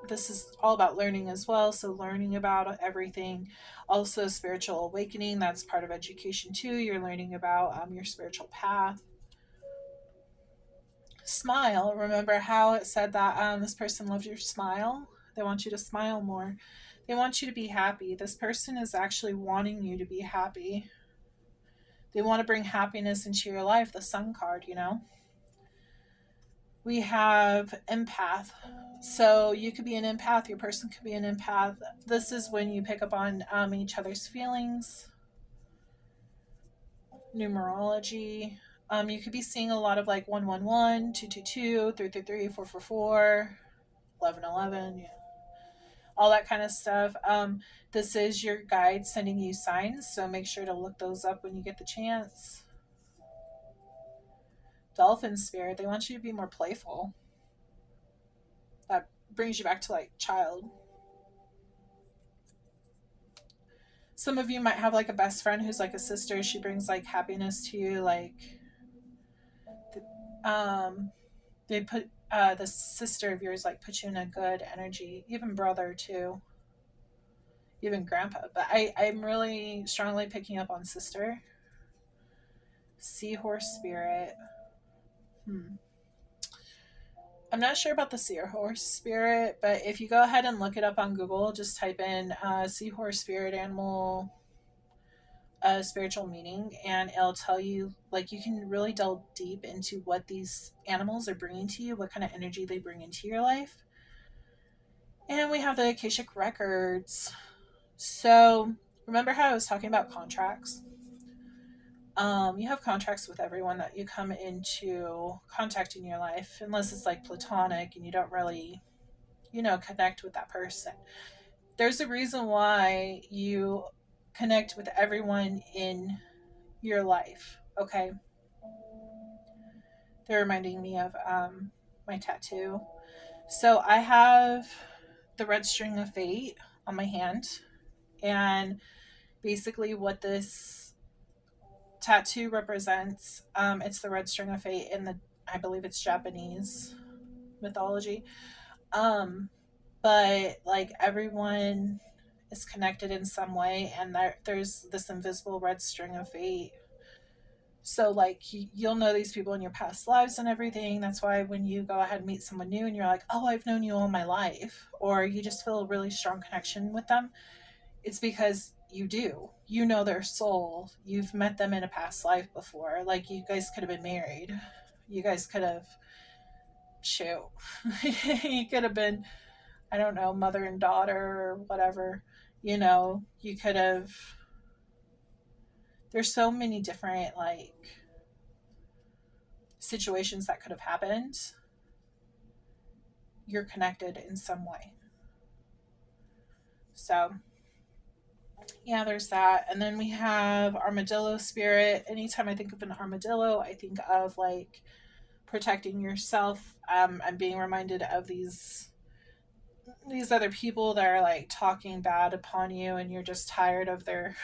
this is all about learning as well, so learning about everything. Also spiritual awakening, that's part of education too. You're learning about your spiritual path. Smile. Remember how it said that this person loves your smile? They want you to smile more. They want you to be happy. This person is actually wanting you to be happy. They want to bring happiness into your life. The sun card, you know. We have empath. So you could be an empath, your person could be an empath. This is when you pick up on each other's feelings. numerology. You could be seeing a lot of like 111, 222, 333, 444, 1111, yeah, all that kind of stuff. This is your guide sending you signs, so make sure to look those up when you get the chance. Dolphin spirit, they want you to be more playful. That brings you back to like child. Some of you might have like a best friend who's like a sister. She brings like happiness to you. Like, um, they put the sister of yours like put you in a good energy. Even brother too. Even grandpa. But I'm really strongly picking up on sister. Seahorse spirit. I'm not sure about the seahorse spirit, but if you go ahead and look it up on Google, just type in seahorse spirit animal spiritual meaning, and it'll tell you, like, you can really delve deep into what these animals are bringing to you, what kind of energy they bring into your life. And we have the Akashic records. So remember how I was talking about contracts? You have contracts with everyone that you come into contact in your life, unless it's like platonic and you don't really, connect with that person. There's a reason why you connect with everyone in your life. Okay. They're reminding me of my tattoo. So I have the red string of fate on my hand. And basically, what this tattoo represents, it's the red string of fate in the, I believe it's Japanese mythology. Um, but like everyone is connected in some way, and there's this invisible red string of fate. So like you'll know these people in your past lives and everything. That's why when you go ahead and meet someone new and you're like, oh, I've known you all my life, or you just feel a really strong connection with them, it's because you do. You know their soul. You've met them in a past life before. Like you guys could have been married. You guys could have, shoot, you could have been, I don't know, mother and daughter or whatever. You could have. There's so many different like situations that could have happened. You're connected in some way. So yeah, there's that. And then we have armadillo spirit. Anytime I think of an armadillo, I think of like protecting yourself. I'm being reminded of these other people that are like talking bad upon you, and you're just tired of their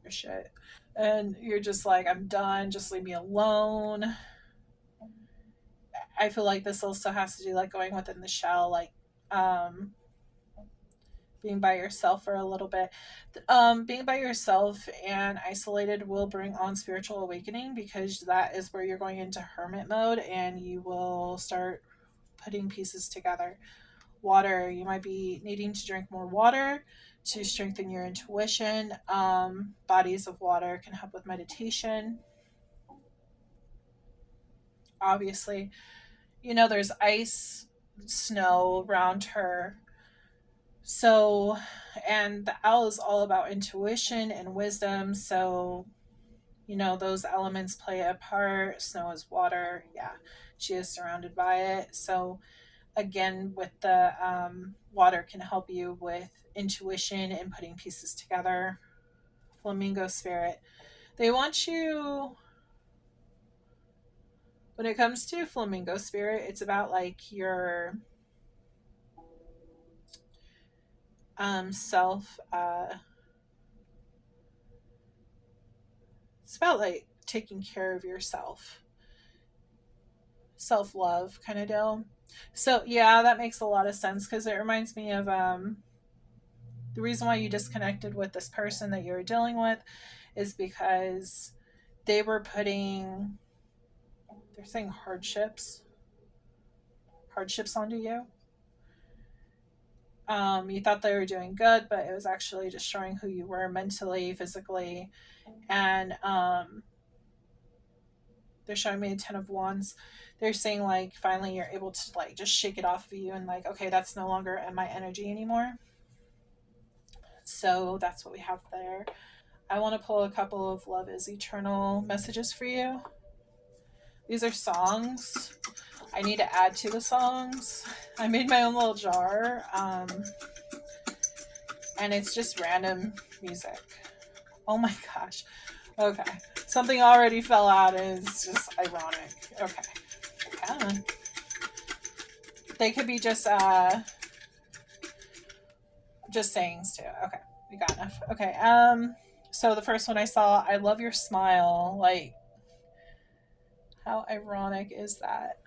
shit, and you're just like, I'm done, just leave me alone. I feel like this also has to do like going within the shell, like um being by yourself for a little bit. Being by yourself and isolated will bring on spiritual awakening, because that is where you're going into hermit mode and you will start putting pieces together. Water, you might be needing to drink more water to strengthen your intuition. Bodies of water can help with meditation. Obviously, there's ice, snow around her. So, and the owl is all about intuition and wisdom. So, those elements play a part. Snow is water. Yeah, she is surrounded by it. So, again, with the water can help you with intuition and putting pieces together. Flamingo spirit. They want you, when it comes to flamingo spirit, it's about like your self. It's about like taking care of yourself, self love kind of deal. So yeah, that makes a lot of sense, because it reminds me of the reason why you disconnected with this person that you were dealing with is because they were putting, they're saying hardships onto you. You thought they were doing good, but it was actually destroying who you were mentally, physically, and they're showing me a 10 of wands. They're saying like finally you're able to like just shake it off of you and like, okay, that's no longer in my energy anymore. So that's what we have there. I want to pull a couple of Love is Eternal messages for you. These are songs. I need to add to the songs. I made my own little jar, and it's just random music. Oh my gosh. Okay. Something already fell out is just ironic. Okay. Come on. They could be just sayings too. Okay. We got enough. Okay. So the first one I saw, I love your smile. Like, how ironic is that?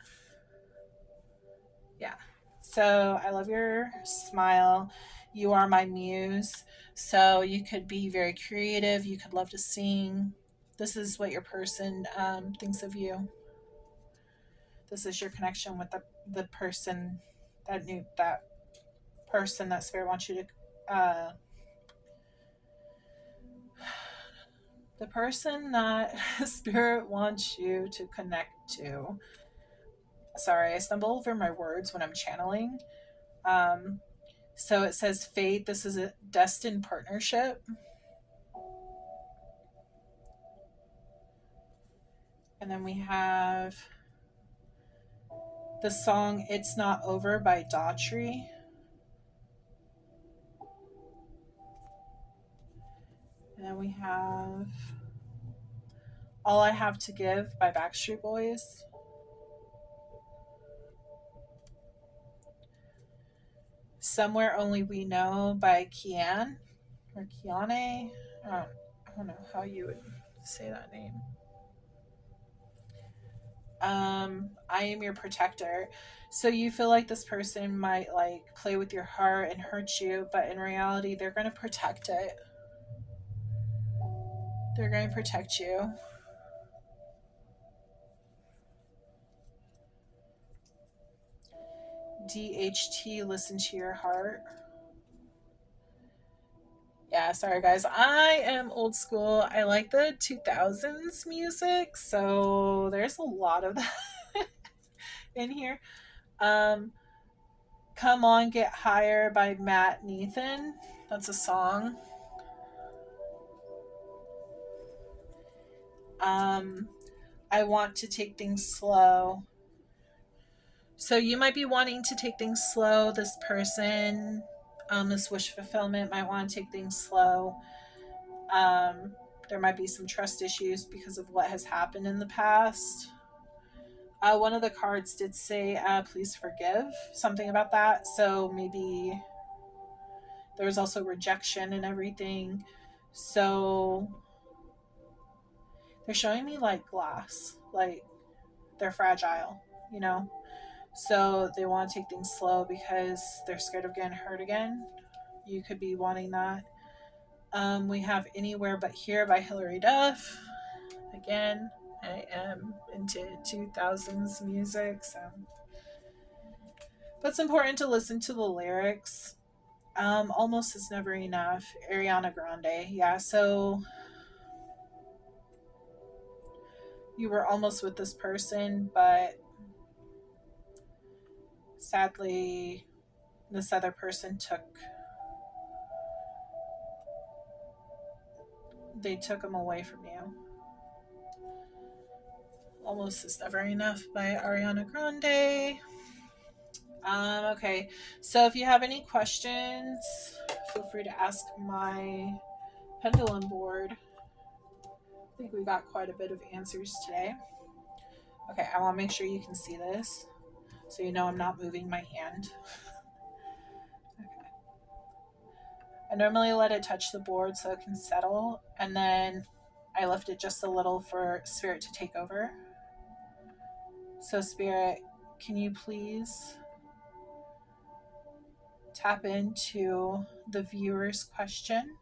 Yeah. So I love your smile. You are my muse. So you could be very creative. You could love to sing. This is what your person thinks of you. This is your connection with the person that person that spirit wants you to the person that spirit wants you to connect to. Sorry, I stumble over my words when I'm channeling. So it says fate. This is a destined partnership. And then we have the song It's Not Over by Daughtry. And then we have All I Have to Give by Backstreet Boys. Somewhere Only We Know by Kian or Kiane. I don't know how you would say that name. I Am Your Protector. So you feel like this person might like play with your heart and hurt you, but in reality they're going to protect it. They're going to protect you. DHT, Listen to Your Heart. Yeah, sorry guys. I am old school. I like the 2000s music, so there's a lot of that in here. Come On, Get Higher by Matt Nathan. That's a song. I Want to Take Things Slow. So you might be wanting to take things slow. This person, this wish fulfillment might want to take things slow. There might be some trust issues because of what has happened in the past. One of the cards did say, please forgive, something about that. So maybe there was also rejection and everything. So they're showing me like glass, like they're fragile, you know? So they want to take things slow because they're scared of getting hurt again. You could be wanting that. We have Anywhere But Here by Hilary Duff. Again, I am into 2000s music, so. But it's important to listen to the lyrics. Almost Is Never Enough. Ariana Grande. Yeah, so you were almost with this person, but sadly, this other person took him away from you. Almost Is Never Enough by Ariana Grande. Okay, so if you have any questions, feel free to ask my pendulum board. I think we got quite a bit of answers today. Okay, I want to make sure you can see this so you know I'm not moving my hand. Okay. I normally let it touch the board so it can settle, and then I lift it just a little for Spirit to take over. So Spirit, can you please tap into the viewer's question?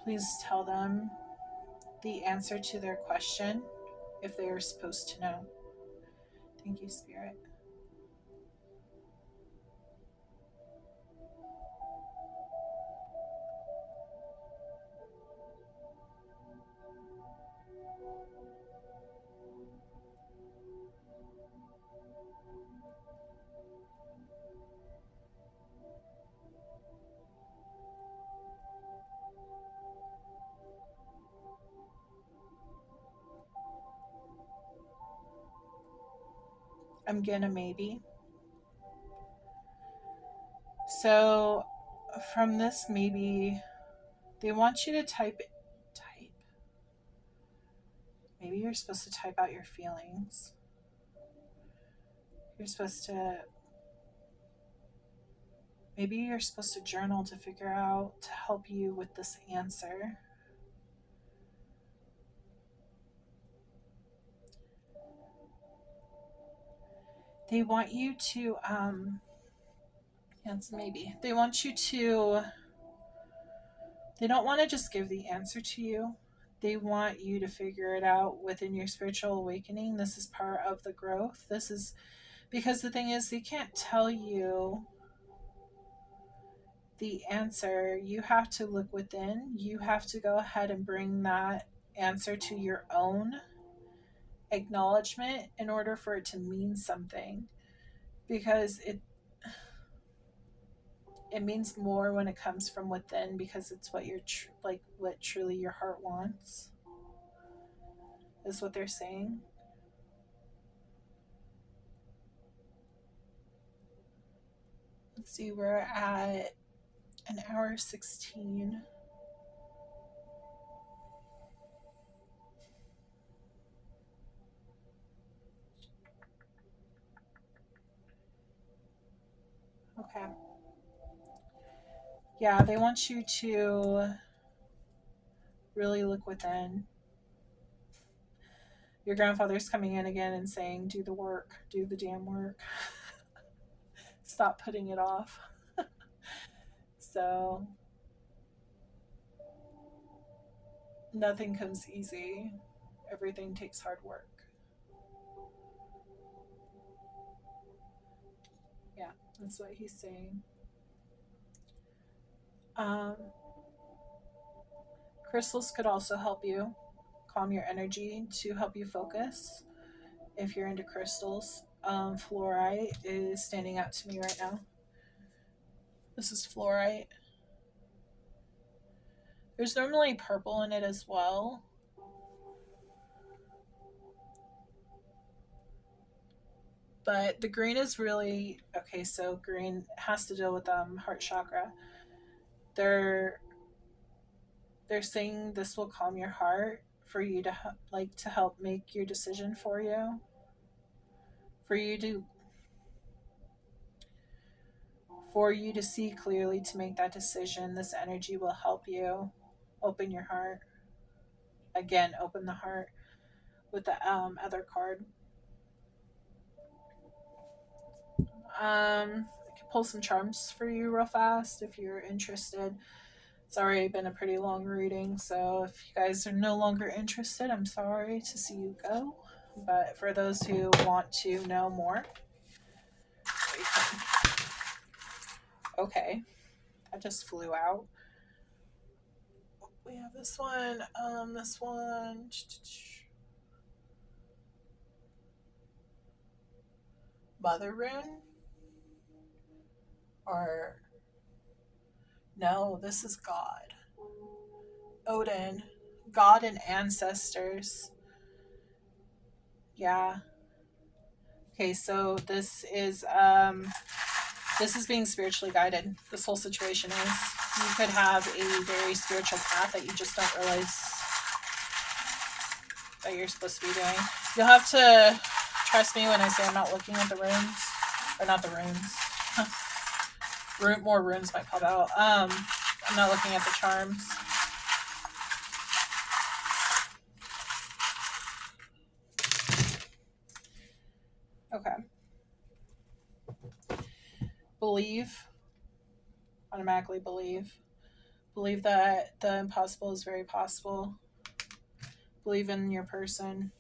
Please tell them the answer to their question if they are supposed to know. Thank you, Spirit. I'm gonna maybe. So from this maybe, they want you to type. Maybe you're supposed to type out your feelings. You're supposed to. Maybe you're supposed to journal to figure out, to help you with this answer. They want you to, yes, maybe. They want you to, they don't want to just give the answer to you. They want you to figure it out within your spiritual awakening. This is part of the growth. This is because the thing is, they can't tell you the answer. You have to look within. You have to go ahead and bring that answer to your own acknowledgement in order for it to mean something, because it means more when it comes from within, because it's what you're like what truly your heart wants, is what they're saying. Let's see, we're at an hour 16. Okay. Yeah, they want you to really look within. Your grandfather's coming in again and saying, do the work, do the damn work. Stop putting it off. So, nothing comes easy. Everything takes hard work. Yeah, that's what he's saying. Um, Crystals could also help you calm your energy to help you focus if you're into crystals. Fluorite is standing out to me right now. This is fluorite. There's normally purple in it as well. But the green is really okay. So green has to deal with heart chakra. They're they're saying this will calm your heart for you to like to help make your decision for you to for you to see clearly to make that decision. This energy will help you open your heart. Again, open the heart with the other card. I can pull some charms for you real fast if you're interested. It's already been a pretty long reading, so if you guys are no longer interested, I'm sorry to see you go. But for those who want to know more, okay, that just flew out. We have this one, Mother Rune, or no, this is God. Odin, God and ancestors. Yeah. Okay, so this is being spiritually guided. This whole situation is. You could have a very spiritual path that you just don't realize that you're supposed to be doing. You'll have to trust me when I say I'm not looking at the runes. Or not the runes. More runes might pop out. I'm not looking at the charms. Okay. Believe. Automatically believe. Believe that the impossible is very possible. Believe in your person.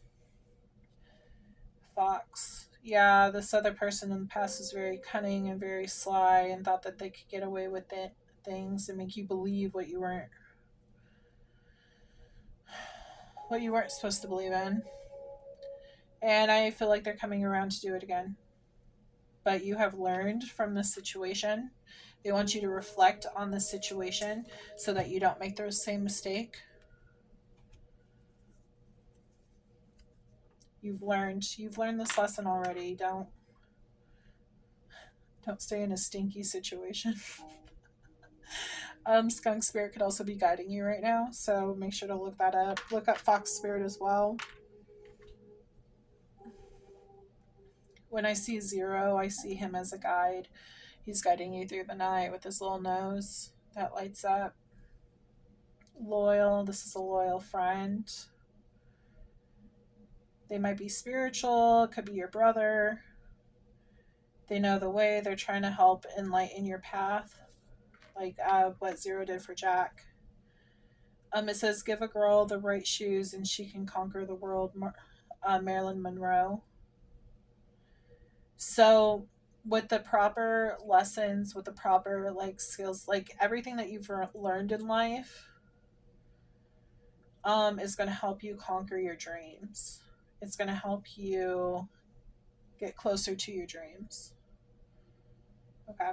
Fox. Yeah, this other person in the past was very cunning and very sly and thought that they could get away with it, things and make you believe what you weren't supposed to believe in. And I feel like they're coming around to do it again. But you have learned from this situation. They want you to reflect on the situation so that you don't make the same mistake. You've learned this lesson already. Don't Don't stay in a stinky situation. Skunk spirit could also be guiding you right now, so make sure to look that up. Look up fox spirit as well. When I see Zero, I see him as a guide. He's guiding you through the night with his little nose that lights up. Loyal, this is a loyal friend. They might be spiritual, it could be your brother. They know the way, they're trying to help enlighten your path, like what Zero did for Jack. It says, give a girl the right shoes and she can conquer the world, Marilyn Monroe. So with the proper lessons, with the proper like skills, like everything that you've learned in life, is going to help you conquer your dreams. It's going to help you get closer to your dreams. Okay.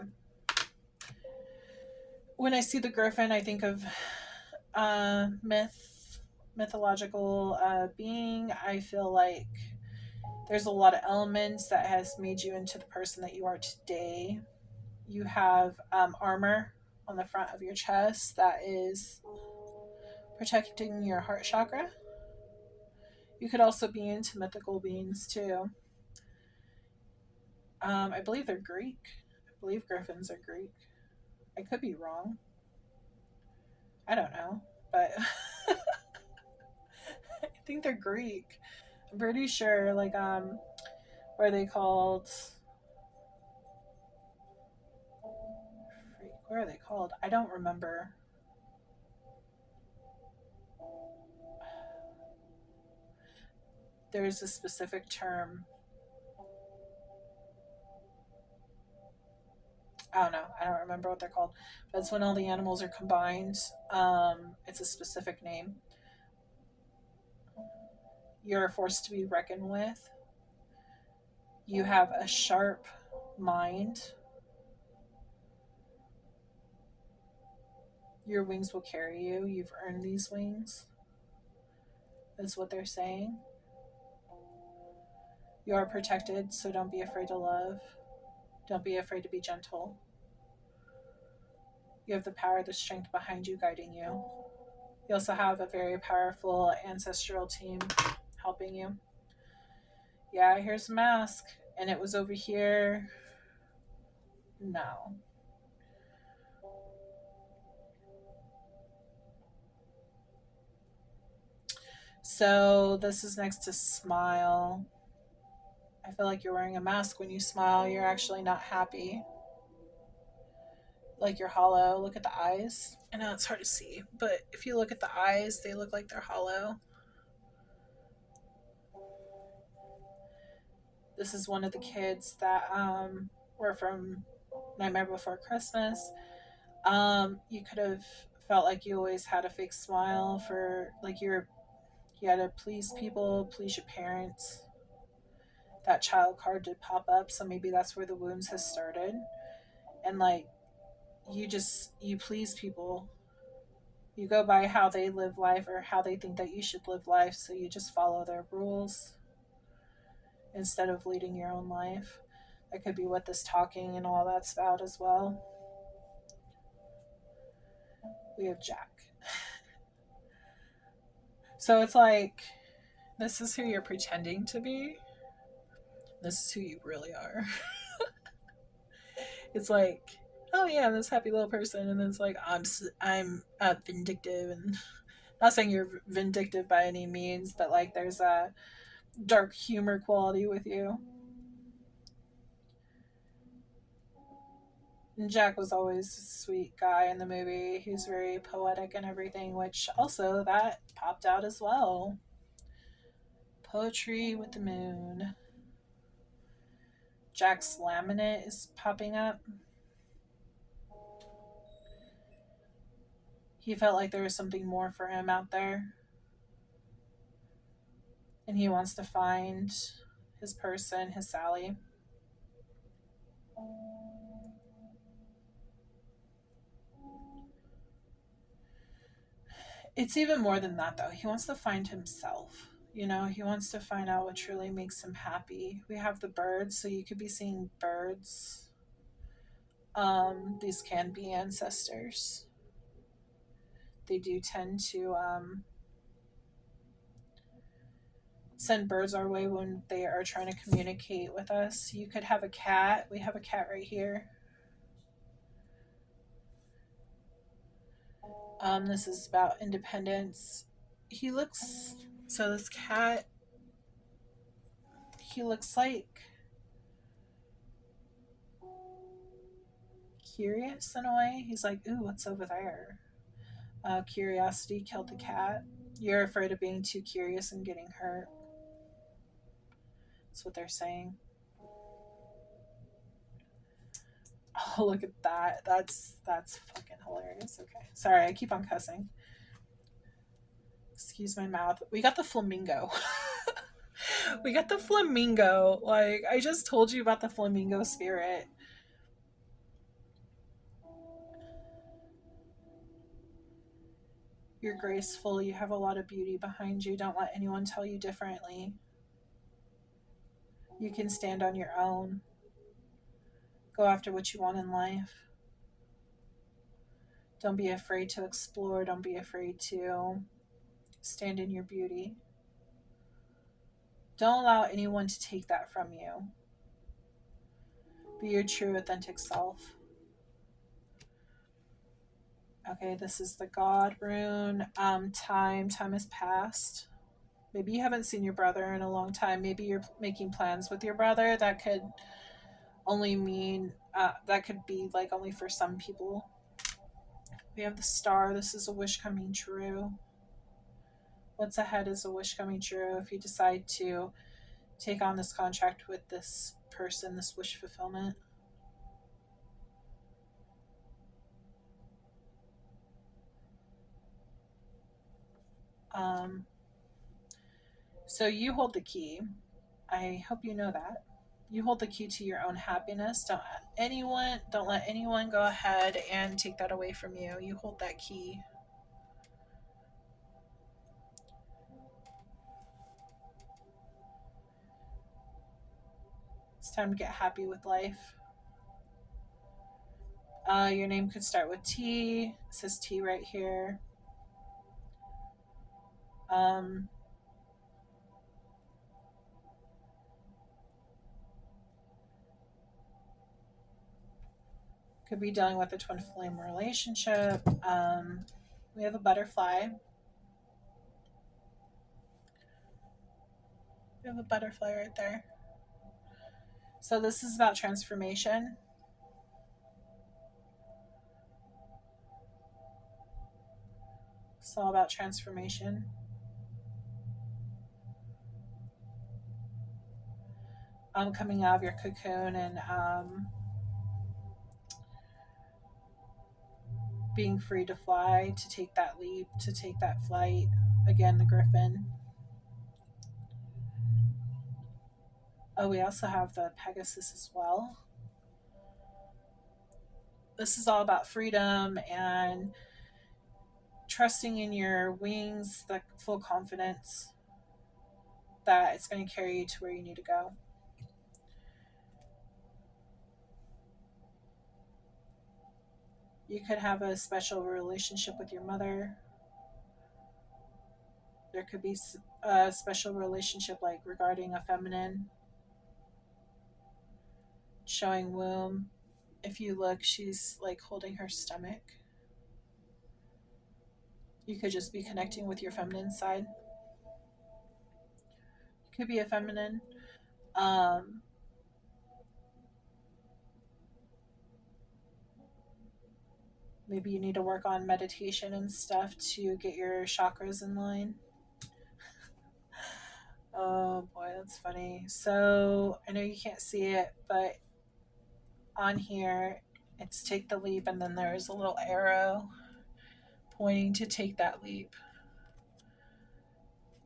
When I see the griffin, I think of mythological being. I feel like there's a lot of elements that has made you into the person that you are today. You have armor on the front of your chest that is protecting your heart chakra. You could also be into mythical beings too. I believe they're Greek. I believe griffins are Greek. I could be wrong. I don't know, but I think they're Greek. I'm pretty sure. Like, what are they called? What are they called? I don't remember. There's a specific term. I don't know. I don't remember what they're called. But it's when all the animals are combined. It's a specific name. You're a force to be reckoned with. You have a sharp mind. Your wings will carry you. You've earned these wings, is what they're saying. You are protected, so don't be afraid to love. Don't be afraid to be gentle. You have the power, the strength behind you, guiding you. You also have a very powerful ancestral team helping you. Yeah, here's a mask. And it was over here. No. So this is next to smile. I feel like you're wearing a mask when you smile. You're actually not happy. Like you're hollow. Look at the eyes. I know it's hard to see, but if you look at the eyes, they look like they're hollow. This is one of the kids that were from Nightmare Before Christmas. You could have felt like you always had a fake smile for like you had to please people, please your parents. That child card did pop up, so maybe that's where the wounds has started. And like you please people. You go by how they live life or how they think that you should live life, so you just follow their rules instead of leading your own life. That could be what this talking and all that's about as well. We have Jack. So it's like, this is who you're pretending to be. This is who you really are. It's like, oh yeah, I'm this happy little person, and then it's like I'm vindictive, and not saying you're vindictive by any means, but like there's a dark humor quality with you. And Jack was always a sweet guy in the movie. He was very poetic and everything, which also that popped out as well. Poetry with the moon. Jack's laminate is popping up. He felt like there was something more for him out there. And he wants to find his person, his Sally. It's even more than that, though. He wants to find himself. You know, he wants to find out what truly makes him happy. We have the birds, so you could be seeing birds. These can be ancestors. They do tend to send birds our way when they are trying to communicate with us. You could have a cat. We have a cat right here. This is about independence. He looks, so this cat, he looks like curious in a way. He's like, ooh, what's over there? Curiosity killed the cat. You're afraid of being too curious and getting hurt. That's what they're saying. Oh, look at that. That's fucking hilarious. Okay. Sorry, I keep on cussing. Excuse my mouth. We got the flamingo. We got the flamingo. Like, I just told you about the flamingo spirit. You're graceful. You have a lot of beauty behind you. Don't let anyone tell you differently. You can stand on your own. Go after what you want in life. Don't be afraid to explore. Don't be afraid to stand in your beauty. Don't allow anyone to take that from you. Be your true, authentic self. Okay, this is the God rune. Time has passed. Maybe you haven't seen your brother in a long time. Maybe you're making plans with your brother. That could only mean that could be like only for some people. We have the star. This is a wish coming true. What's ahead is a wish coming true. If you decide to take on this contract with this person, this wish fulfillment. Um, so you hold the key. I hope you know that. You hold the key to your own happiness. Don't let anyone go ahead and take that away from you. You hold that key. It's time to get happy with life. Your name could start with T. It says T right here. Um, could be dealing with a twin flame relationship. We have a butterfly. We have a butterfly right there. So this is about transformation. It's all about transformation. Coming out of your cocoon and being free to fly, to take that leap, to take that flight. Again, the griffin. Oh, we also have the Pegasus as well. This is all about freedom and trusting in your wings, the full confidence that it's going to carry you to where you need to go. You could have a special relationship with your mother. There could be a special relationship like regarding a feminine, showing womb. If you look, she's like holding her stomach. You could just be connecting with your feminine side. Could be a feminine. Um, Maybe you need to work on meditation and stuff to get your chakras in line. Oh boy, that's funny. So I know you can't see it, but on here it's take the leap, and then there's a little arrow pointing to take that leap.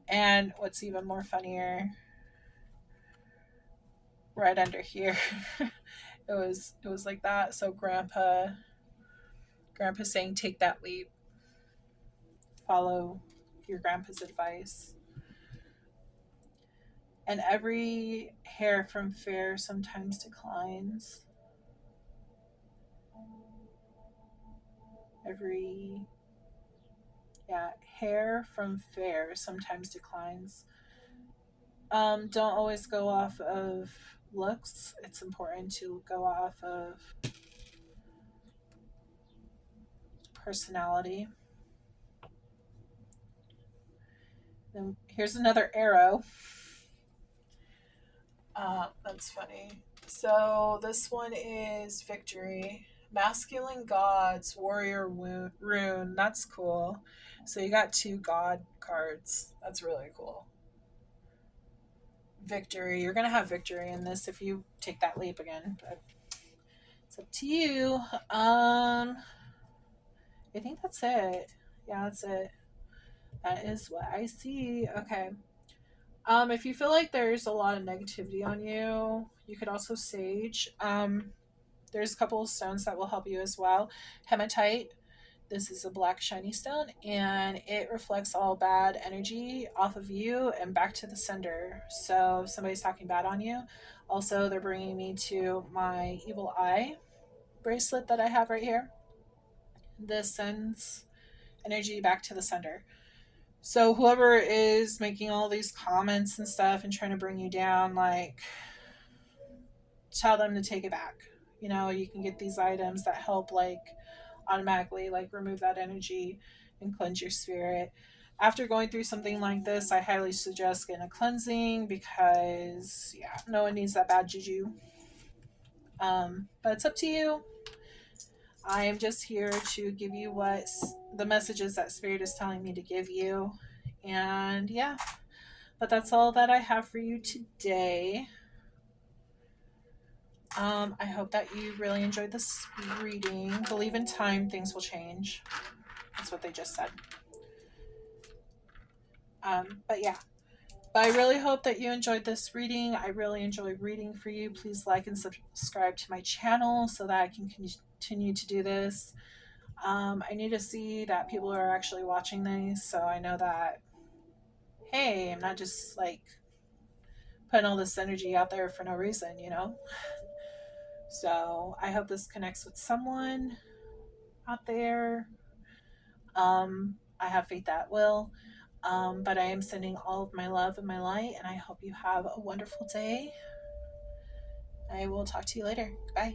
And what's even more funnier, right under here, it was like that. So grandpa's saying take that leap, follow your grandpa's advice. And every hair from fair sometimes declines. Every, yeah, hair from fair sometimes declines. Don't always go off of looks. It's important to go off of personality. Then here's another arrow. That's funny. So this one is victory. Masculine gods, warrior rune. That's cool. So you got two god cards. That's really cool. Victory. You're gonna have victory in this if you take that leap again. But it's up to you. I think that's it. Yeah, that's it. That is what I see. Okay. If you feel like there's a lot of negativity on you, you could also sage. There's a couple of stones that will help you as well. Hematite. This is a black shiny stone, and it reflects all bad energy off of you and back to the sender. So if somebody's talking bad on you, also they're bringing me to my evil eye bracelet that I have right here. This sends energy back to the sender. So whoever is making all these comments and stuff and trying to bring you down, like, tell them to take it back. You know, you can get these items that help, like, automatically, like, remove that energy and cleanse your spirit. After going through something like this, I highly suggest getting a cleansing because, yeah, no one needs that bad juju. But it's up to you. I am just here to give you what the messages that Spirit is telling me to give you. And yeah, but that's all that I have for you today. I hope that you really enjoyed this reading. Believe in time, things will change. That's what they just said. But yeah, but I really hope that you enjoyed this reading. I really enjoy reading for you. Please like and subscribe to my channel so that I can continue to do this. I need to see that people are actually watching these, so I know that, hey, I'm not just like putting all this energy out there for no reason, you know? So I hope this connects with someone out there. I have faith that will. But I am sending all of my love and my light, and I hope you have a wonderful day. I will talk to you later. Bye.